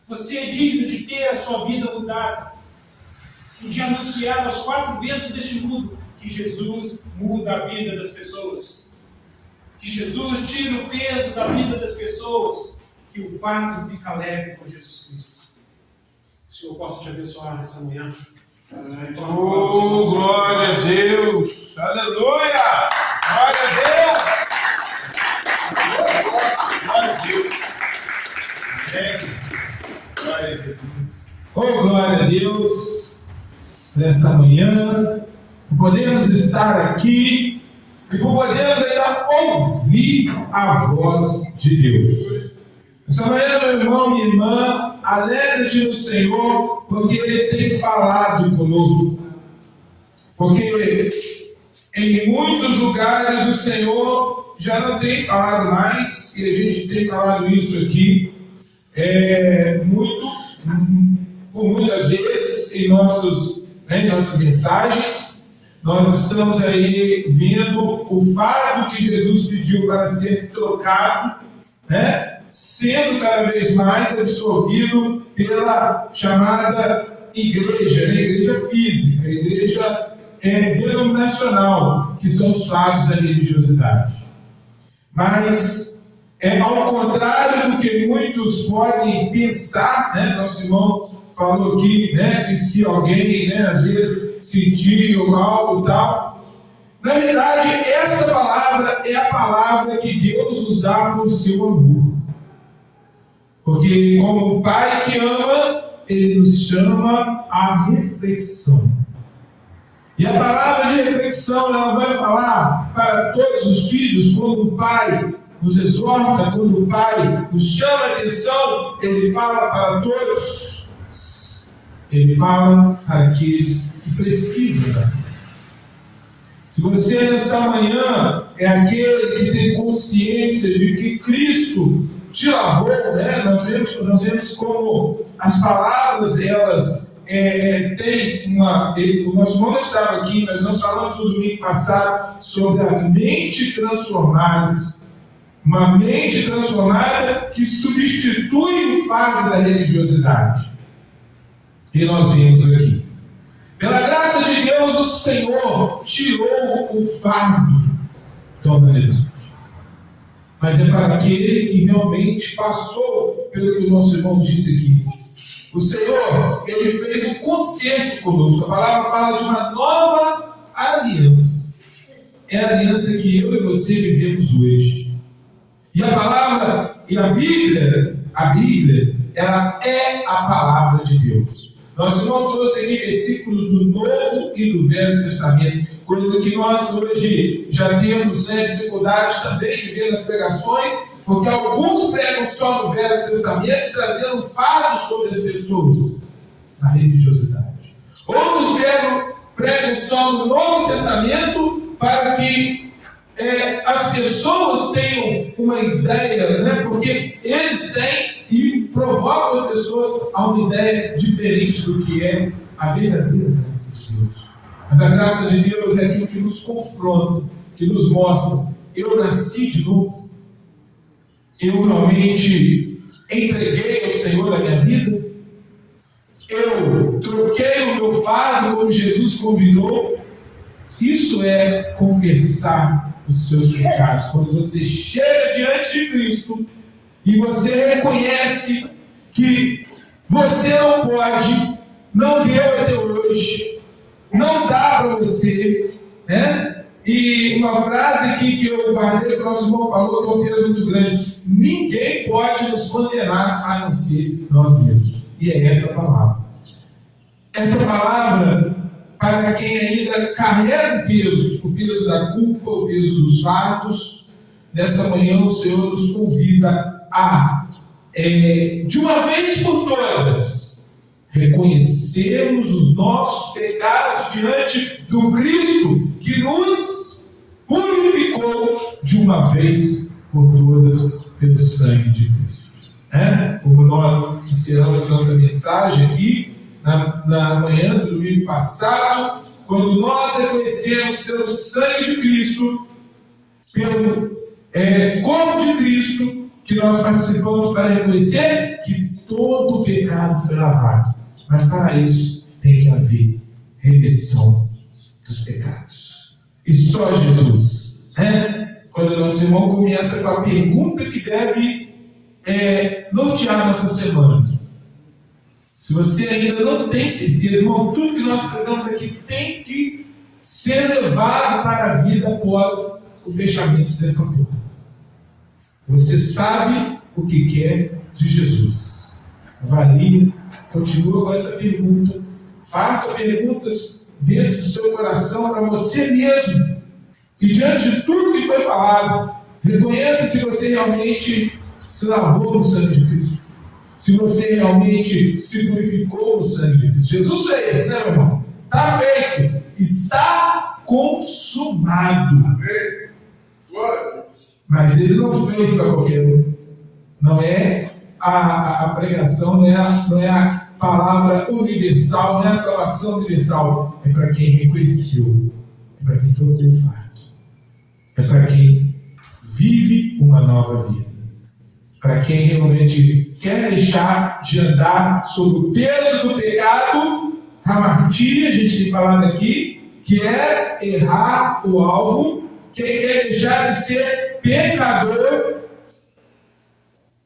Speaker 1: Você é digno de ter a sua vida mudada. E de anunciar aos quatro ventos deste mundo que Jesus muda a vida das pessoas. Que Jesus tira o peso da vida das pessoas. Que o fardo fica leve com Jesus Cristo. Que o Senhor possa te abençoar nessa manhã.
Speaker 2: Oh, glória a Deus. Aleluia. Glória a Deus. Glória a Deus. Glória a Jesus. Oh, glória a Deus. Nesta manhã, podemos estar aqui e podemos ainda ouvir a voz de Deus. Essa manhã, meu irmão, minha irmã, alegre-te no Senhor, porque Ele tem falado conosco. Porque em muitos lugares o Senhor já não tem falado mais, e a gente tem falado isso aqui por muitas vezes em nossas mensagens. Nós estamos aí vendo o fardo que Jesus pediu para ser trocado, sendo cada vez mais absorvido pela chamada igreja, igreja física, igreja denominacional, que são os fatos da religiosidade. Mas, ao contrário do que muitos podem pensar, nosso irmão falou aqui, que se alguém, às vezes, sentir algo e tal, na verdade, esta palavra é a palavra que Deus nos dá por seu amor. Porque como o Pai que ama, Ele nos chama à reflexão. E a palavra de reflexão, ela vai falar para todos os filhos, quando o Pai nos exorta, quando o Pai nos chama a atenção, Ele fala para todos. Ele fala para aqueles que precisam da vida. Se você nessa manhã é aquele que tem consciência de que Cristo te lavou, né? Nós vemos como as palavras, elas têm uma... o nosso irmão não estava aqui, mas nós falamos no domingo passado sobre a mente transformada. Uma mente transformada que substitui o fardo da religiosidade. E nós vimos aqui. Pela graça de Deus, o Senhor tirou o fardo da humanidade. Mas é para aquele que realmente passou pelo que o nosso irmão disse aqui. O Senhor, Ele fez um concerto conosco. A palavra fala de uma nova aliança. É a aliança que eu e você vivemos hoje. E a palavra, e a Bíblia, ela é a palavra de Deus. Nosso irmão trouxe aqui versículos do Novo e do Velho Testamento, coisa que nós hoje já temos dificuldade também de ver nas pregações, porque alguns pregam só no Velho Testamento, trazendo um fardo sobre as pessoas, na religiosidade. Outros pregam só no Novo Testamento, para que as pessoas tenham uma ideia, porque eles têm e provocam as pessoas a uma ideia diferente do que é a verdadeira graça de Deus. Mas a graça de Deus é aquilo que nos confronta, que nos mostra: eu nasci de novo, eu realmente entreguei ao Senhor a minha vida, eu troquei o meu fardo como Jesus convidou. Isso é confessar os seus pecados. Quando você chega diante de Cristo e você reconhece que você não pode, não deu até hoje, não dá para você, né? E uma frase aqui que eu guardei, que o nosso irmão falou, que é um peso muito grande: ninguém pode nos condenar a não ser nós mesmos. E é essa palavra. Essa palavra, para quem ainda carrega o peso da culpa, o peso dos fardos, nessa manhã o Senhor nos convida a, de uma vez por todas, reconhecermos os nossos pecados diante do Cristo que nos purificou de uma vez por todas pelo sangue de Cristo. Como nós encerramos nossa mensagem aqui, na manhã do domingo passado, quando nós reconhecemos pelo sangue de Cristo, pelo corpo de Cristo, que nós participamos para reconhecer que todo o pecado foi lavado. Mas para isso tem que haver remissão dos pecados. E só Jesus. Quando o nosso irmão começa com a pergunta que deve nortear nossa semana. Se você ainda não tem certeza, irmão, tudo que nós pregamos aqui tem que ser levado para a vida após o fechamento dessa porta. Você sabe o que quer de Jesus. Avalie, continua com essa pergunta. Faça perguntas dentro do seu coração para você mesmo. E diante de tudo que foi falado, reconheça se você realmente se lavou no sangue de Cristo. Se você realmente se purificou no sangue de Cristo. Jesus fez, né, meu irmão? Está feito. Está consumado. Mas Ele não fez para qualquer um. Não é a pregação, não é a palavra universal, não é a salvação universal. É para quem reconheceu. É para quem trocou o fardo. É para quem vive uma nova vida. Para quem realmente quer deixar de andar sob o peso do pecado, a martíria, a gente tem falado aqui, que é errar o alvo. Quem quer deixar de ser pecador,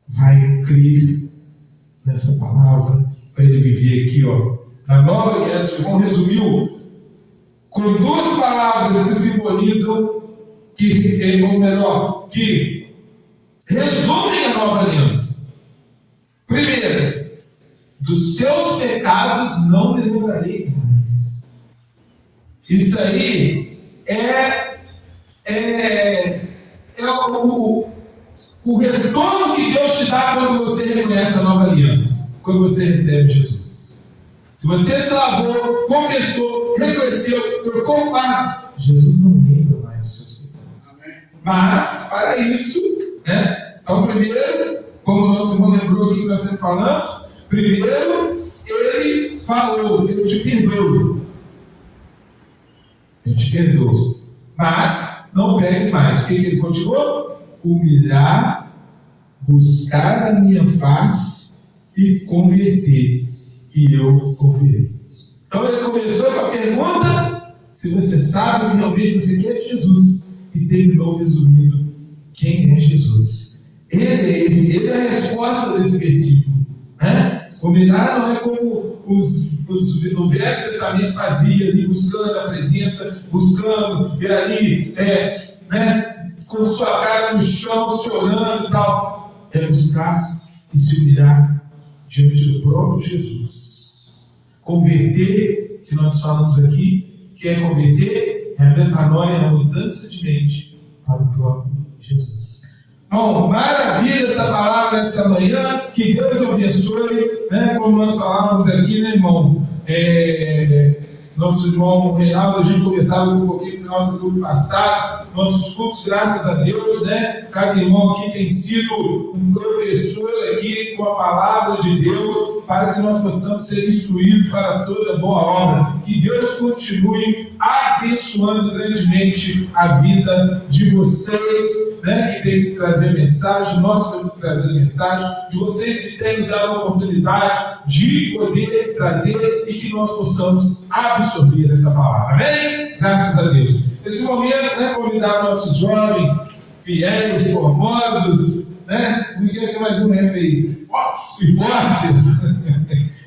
Speaker 2: vai crer nessa palavra, para ele viver aqui, na nova aliança. O irmão resumiu com duas palavras que simbolizam, que resumem a nova aliança. Primeiro, dos seus pecados não me lembrarei mais. Isso aí o retorno que Deus te dá quando você reconhece a nova aliança, quando você recebe Jesus. Se você se lavou, confessou, reconheceu, trocou o fardo, Jesus não lembra mais dos seus pecados.
Speaker 3: Amém.
Speaker 2: Mas, para isso, né? Então, primeiro, como o nosso irmão lembrou aqui que nós sempre falamos, primeiro, ele falou, eu te perdoo. Eu te perdoo. Mas, não pegues mais. O que ele continuou? Humilhar, buscar a minha face e converter. E eu ouvirei. Então, ele começou com a pergunta, se você sabe o que realmente você quer de Jesus. E terminou resumindo quem é Jesus. Ele é esse, ele é a resposta desse versículo. Né? Humilhar não é como o Velho Testamento fazia, ali buscando a presença, buscando, e ali, com sua cara no chão, chorando e tal. É buscar e se humilhar diante do próprio Jesus. Converter, que nós falamos aqui, que é converter, é a metanoia, a mudança de mente para o próprio Jesus. Bom, maravilha essa palavra essa manhã, que Deus abençoe, né? Como nós falávamos aqui, né, irmão? Nosso irmão Reinaldo, a gente conversava um pouquinho no final do culto passado, nossos cultos, graças a Deus, né? Cada irmão aqui tem sido um professor aqui com a palavra de Deus, para que nós possamos ser instruídos para toda boa obra. Que Deus continue abençoando grandemente a vida de vocês, né? Que tem que trazer mensagem, nós temos que trazer mensagem, de vocês que têm nos dado a oportunidade de poder trazer e que nós possamos absorver essa palavra. Amém? Graças a Deus. Nesse momento, né, convidar nossos jovens, fiéis, formosos, né? Me quer que mais um rap aí? E fortes,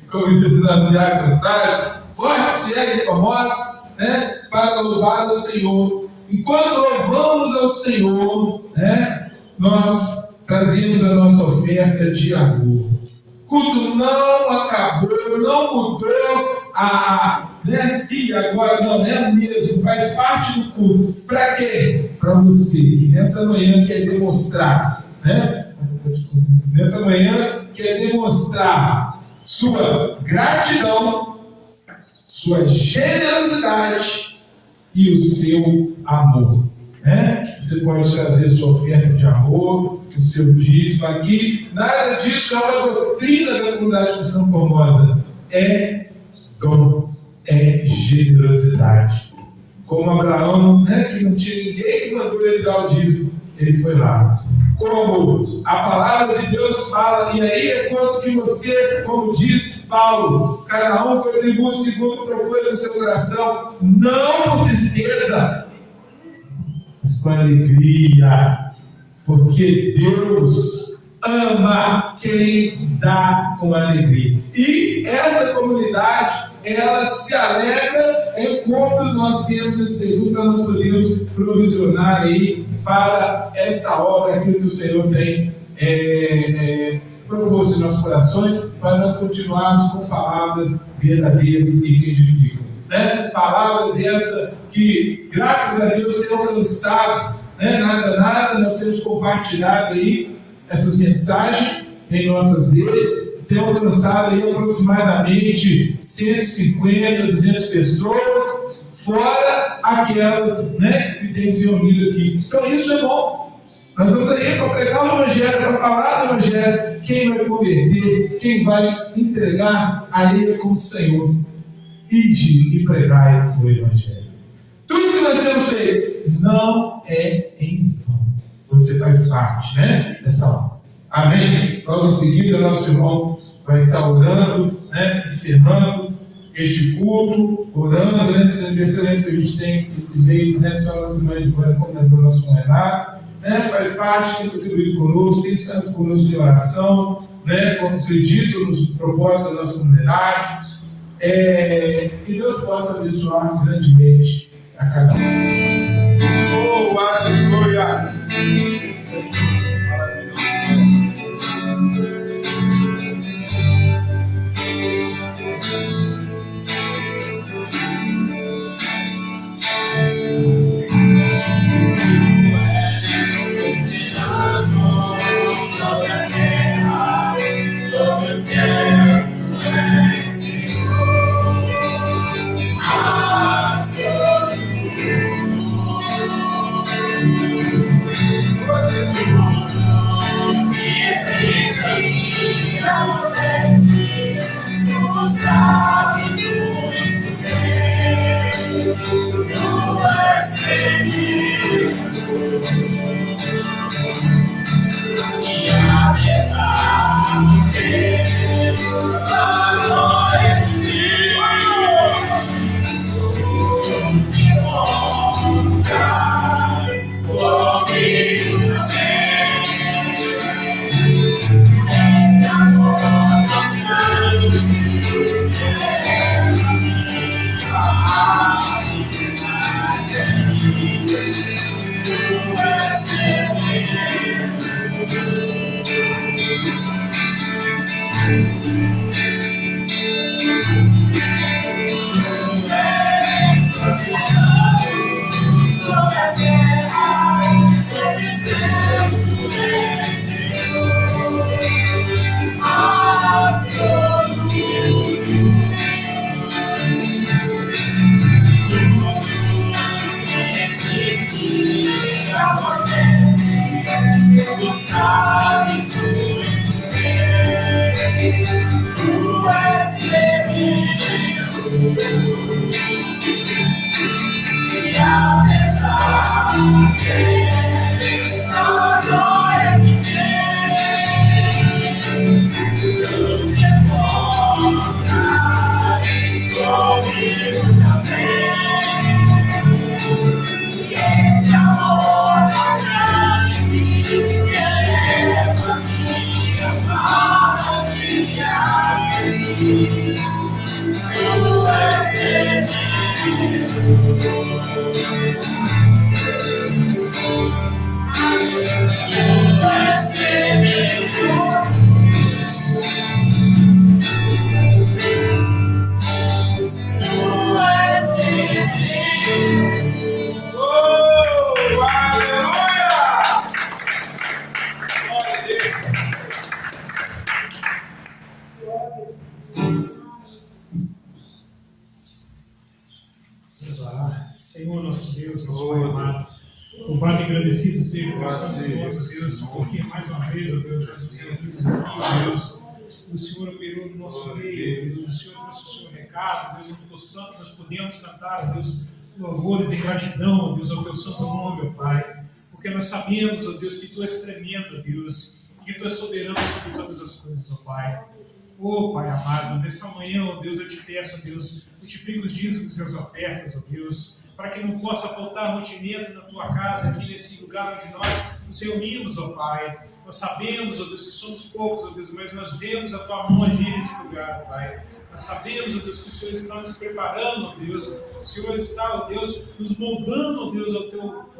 Speaker 2: como disse nosso diácono contrário, fortes, fiéis e formosos, né? Para louvar o Senhor. Enquanto louvamos ao Senhor, né? Nós trazemos a nossa oferta de amor. O culto não acabou, não mudou, né? E agora não é mesmo, faz parte do culto. Para quê? Para você que nessa manhã quer demonstrar, né? Nessa manhã quer demonstrar sua gratidão, sua generosidade e o seu amor. Né? Você pode trazer sua oferta de amor, o seu dízimo aqui. Nada disso é uma doutrina da comunidade cristã Formosa. É dom, é generosidade. Como Abraão, né, que não tinha ninguém que mandou ele dar o dízimo, ele foi lá. Como a palavra de Deus fala, e aí é quanto que você, como diz Paulo, cada um contribui segundo propôs no seu coração, não por tristeza, mas com alegria, porque Deus ama quem dá com alegria. E essa comunidade, ela se alegra quando nós temos esse recurso, para nós podermos provisionar aí para essa obra, aquilo que o Senhor tem proposto em nossos corações, para nós continuarmos com palavras verdadeiras e que edificam. Né? Palavras essas que, graças a Deus, tem alcançado, né? Nada, nós temos compartilhado aí essas mensagens em nossas redes, tem alcançado aí aproximadamente 150, 200 pessoas, fora aquelas, né, que têm se reunido aqui. Então isso é bom. Nós estamos aí para pregar o Evangelho, para falar do Evangelho. Quem vai converter, quem vai entregar a ele com o Senhor. Ide e pregai o Evangelho. Tudo que nós temos feito não é em vão. Você faz parte, né, dessa obra. Amém? Logo em seguida, nosso irmão vai estar orando, né, encerrando este culto, orando, né, esse aniversário que a gente tem esse mês, né, só a nossa irmã Edvânia, como lembrou nosso irmão Renato, né, faz parte, tem contribuído conosco, tem estado conosco em oração, né, como acredito nos propósitos da nossa comunidade. Que Deus possa abençoar grandemente a cada um. Oh, aleluia!
Speaker 4: Ah
Speaker 1: Senhor nosso Deus, nosso Pai amado, louvado e agradecido seja o teu santo nome, Deus, porque mais uma vez, ó Deus, nós nos reunimos aqui, ó Deus, o Senhor operou no nosso meio, Deus, o Senhor trouxe o seu recado, Deus, no teu santo nós podemos cantar, ó Deus, louvores e gratidão, ó Deus, ao teu santo nome, ó Pai, porque nós sabemos, ó Deus, que tu és tremendo, ó Deus, e que tu és soberano sobre todas as coisas, ó Pai. Oh, Pai amado, nessa manhã, ó Deus, eu te peço, ó Deus, multiplica os dízimos e as ofertas, ó Deus, para que não possa faltar mantimento na tua casa, aqui nesse lugar onde nós nos reunimos, ó Pai. Nós sabemos, ó Deus, que somos poucos, ó Deus, mas nós vemos a tua mão agir nesse lugar, ó Pai. Nós sabemos, ó Deus, que o Senhor está nos preparando, ó Deus. O Senhor está, ó Deus, nos moldando, ó Deus, a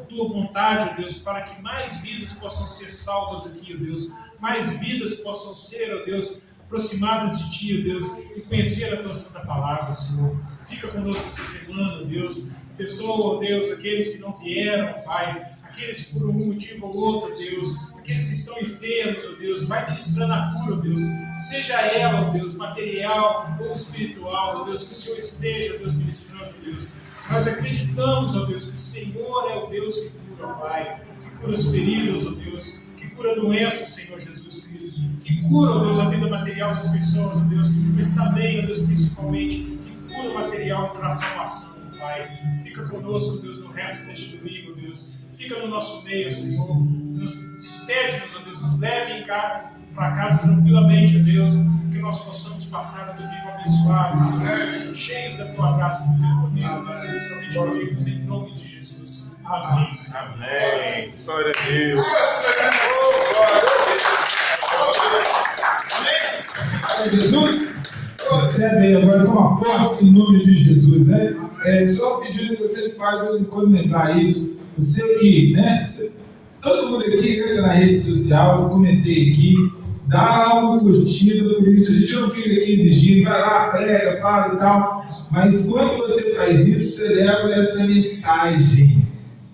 Speaker 1: tua vontade, ó Deus, para que mais vidas possam ser salvas aqui, ó Deus. Mais vidas possam ser, ó Deus, aproximadas de Ti, ó Deus, e conhecer a Tua Santa Palavra, Senhor. Fica conosco essa semana, ó Deus. Abençoa, ó Deus, aqueles que não vieram, Pai, aqueles que por algum motivo ou outro, Deus, aqueles que estão enfermos, ó Deus, vai ministrando a cura, ó Deus, seja ela, ó Deus, material ou espiritual, ó Deus, que o Senhor esteja, Deus, ministrando, ó Deus. Nós acreditamos, ó Deus, que o Senhor é o Deus que cura, ó Pai, que cura as feridas, ó Deus, que cura doenças, Senhor Jesus Cristo, que cura, ó Deus, a vida material das pessoas, ó Deus, mas também, ó Deus, principalmente, que cura o material e traz salvação, ó Pai. Fica conosco, Deus, no resto deste domingo, ó Deus. Fica no nosso meio, Senhor. Nos despede-nos, ó Deus, nos leve em casa, para casa tranquilamente, ó Deus, que nós possamos passar o domingo abençoado, Deus, cheios da tua graça e do teu poder, nós pedimos em nome de Jesus. Amém.
Speaker 2: Amém. Glória a Deus. Jesus, recebe aí agora, toma posse em nome de Jesus, né? Só pedindo que você faz quando lembrar isso. Você que, né? Todo mundo aqui entra na rede social, eu comentei aqui, dá lá uma curtida, por isso a gente não fica aqui exigindo, vai lá, prega, fala e tal, mas quando você faz isso, você leva essa mensagem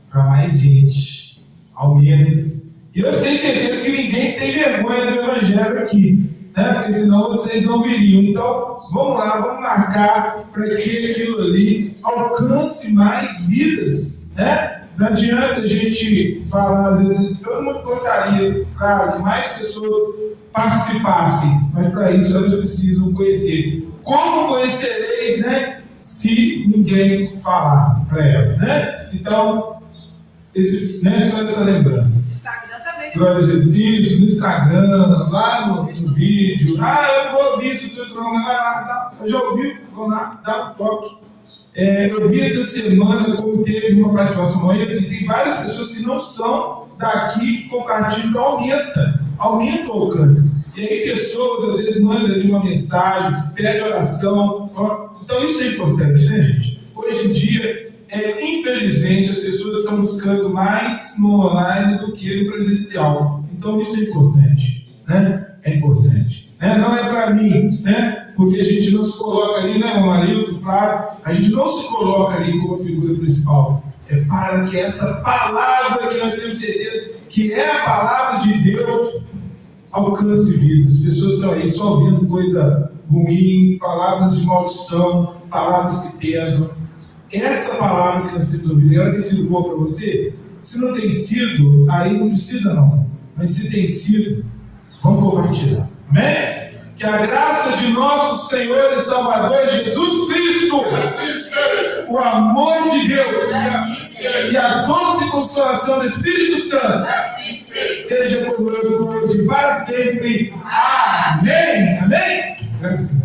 Speaker 2: para mais gente, ao menos. E eu tenho certeza que ninguém tem vergonha do Evangelho aqui, né? Porque senão vocês não viriam. Então, vamos lá, vamos marcar para que aquilo ali alcance mais vidas, né? Não adianta a gente falar, às vezes, todo mundo gostaria, claro, que mais pessoas participassem, mas para isso elas precisam conhecer. Como conhecereis, né? se ninguém falar para elas, né? Então, só essa lembrança.
Speaker 4: Instagram também.
Speaker 2: Glória a Jesus. Isso, no Instagram, lá no vídeo. Eu não vou ouvir isso tudo, não, mas vai lá, eu já ouvi, vou lá, dá um toque. Eu vi essa semana como teve uma participação aí, assim, tem várias pessoas que não são daqui que compartilham, então aumenta o alcance. E aí pessoas às vezes mandam ali uma mensagem, pedem oração. Então isso é importante, né, gente? Hoje em dia, infelizmente, as pessoas estão buscando mais no online do que no presencial. Então isso é importante, né? É importante. Não é para mim, né? Porque a gente não se coloca ali, né, meu marido, Flávio? A gente não se coloca ali como figura principal. É para que essa palavra que nós temos certeza que é a palavra de Deus alcance vidas. As pessoas estão aí só ouvindo coisa ruim, palavras de maldição, palavras que pesam. Essa palavra que nós temos ouvido, ela tem sido boa para você? Se não tem sido, aí não precisa não. Mas se tem sido, vamos compartilhar. Amém? Que a graça de nosso Senhor e Salvador Jesus Cristo,
Speaker 3: Assim seja.
Speaker 2: o amor de Deus
Speaker 3: Assim seja.
Speaker 2: e a doce consolação do Espírito Santo
Speaker 3: Assim seja.
Speaker 2: seja conosco hoje e para sempre. Amém. Amém? Graças a Deus.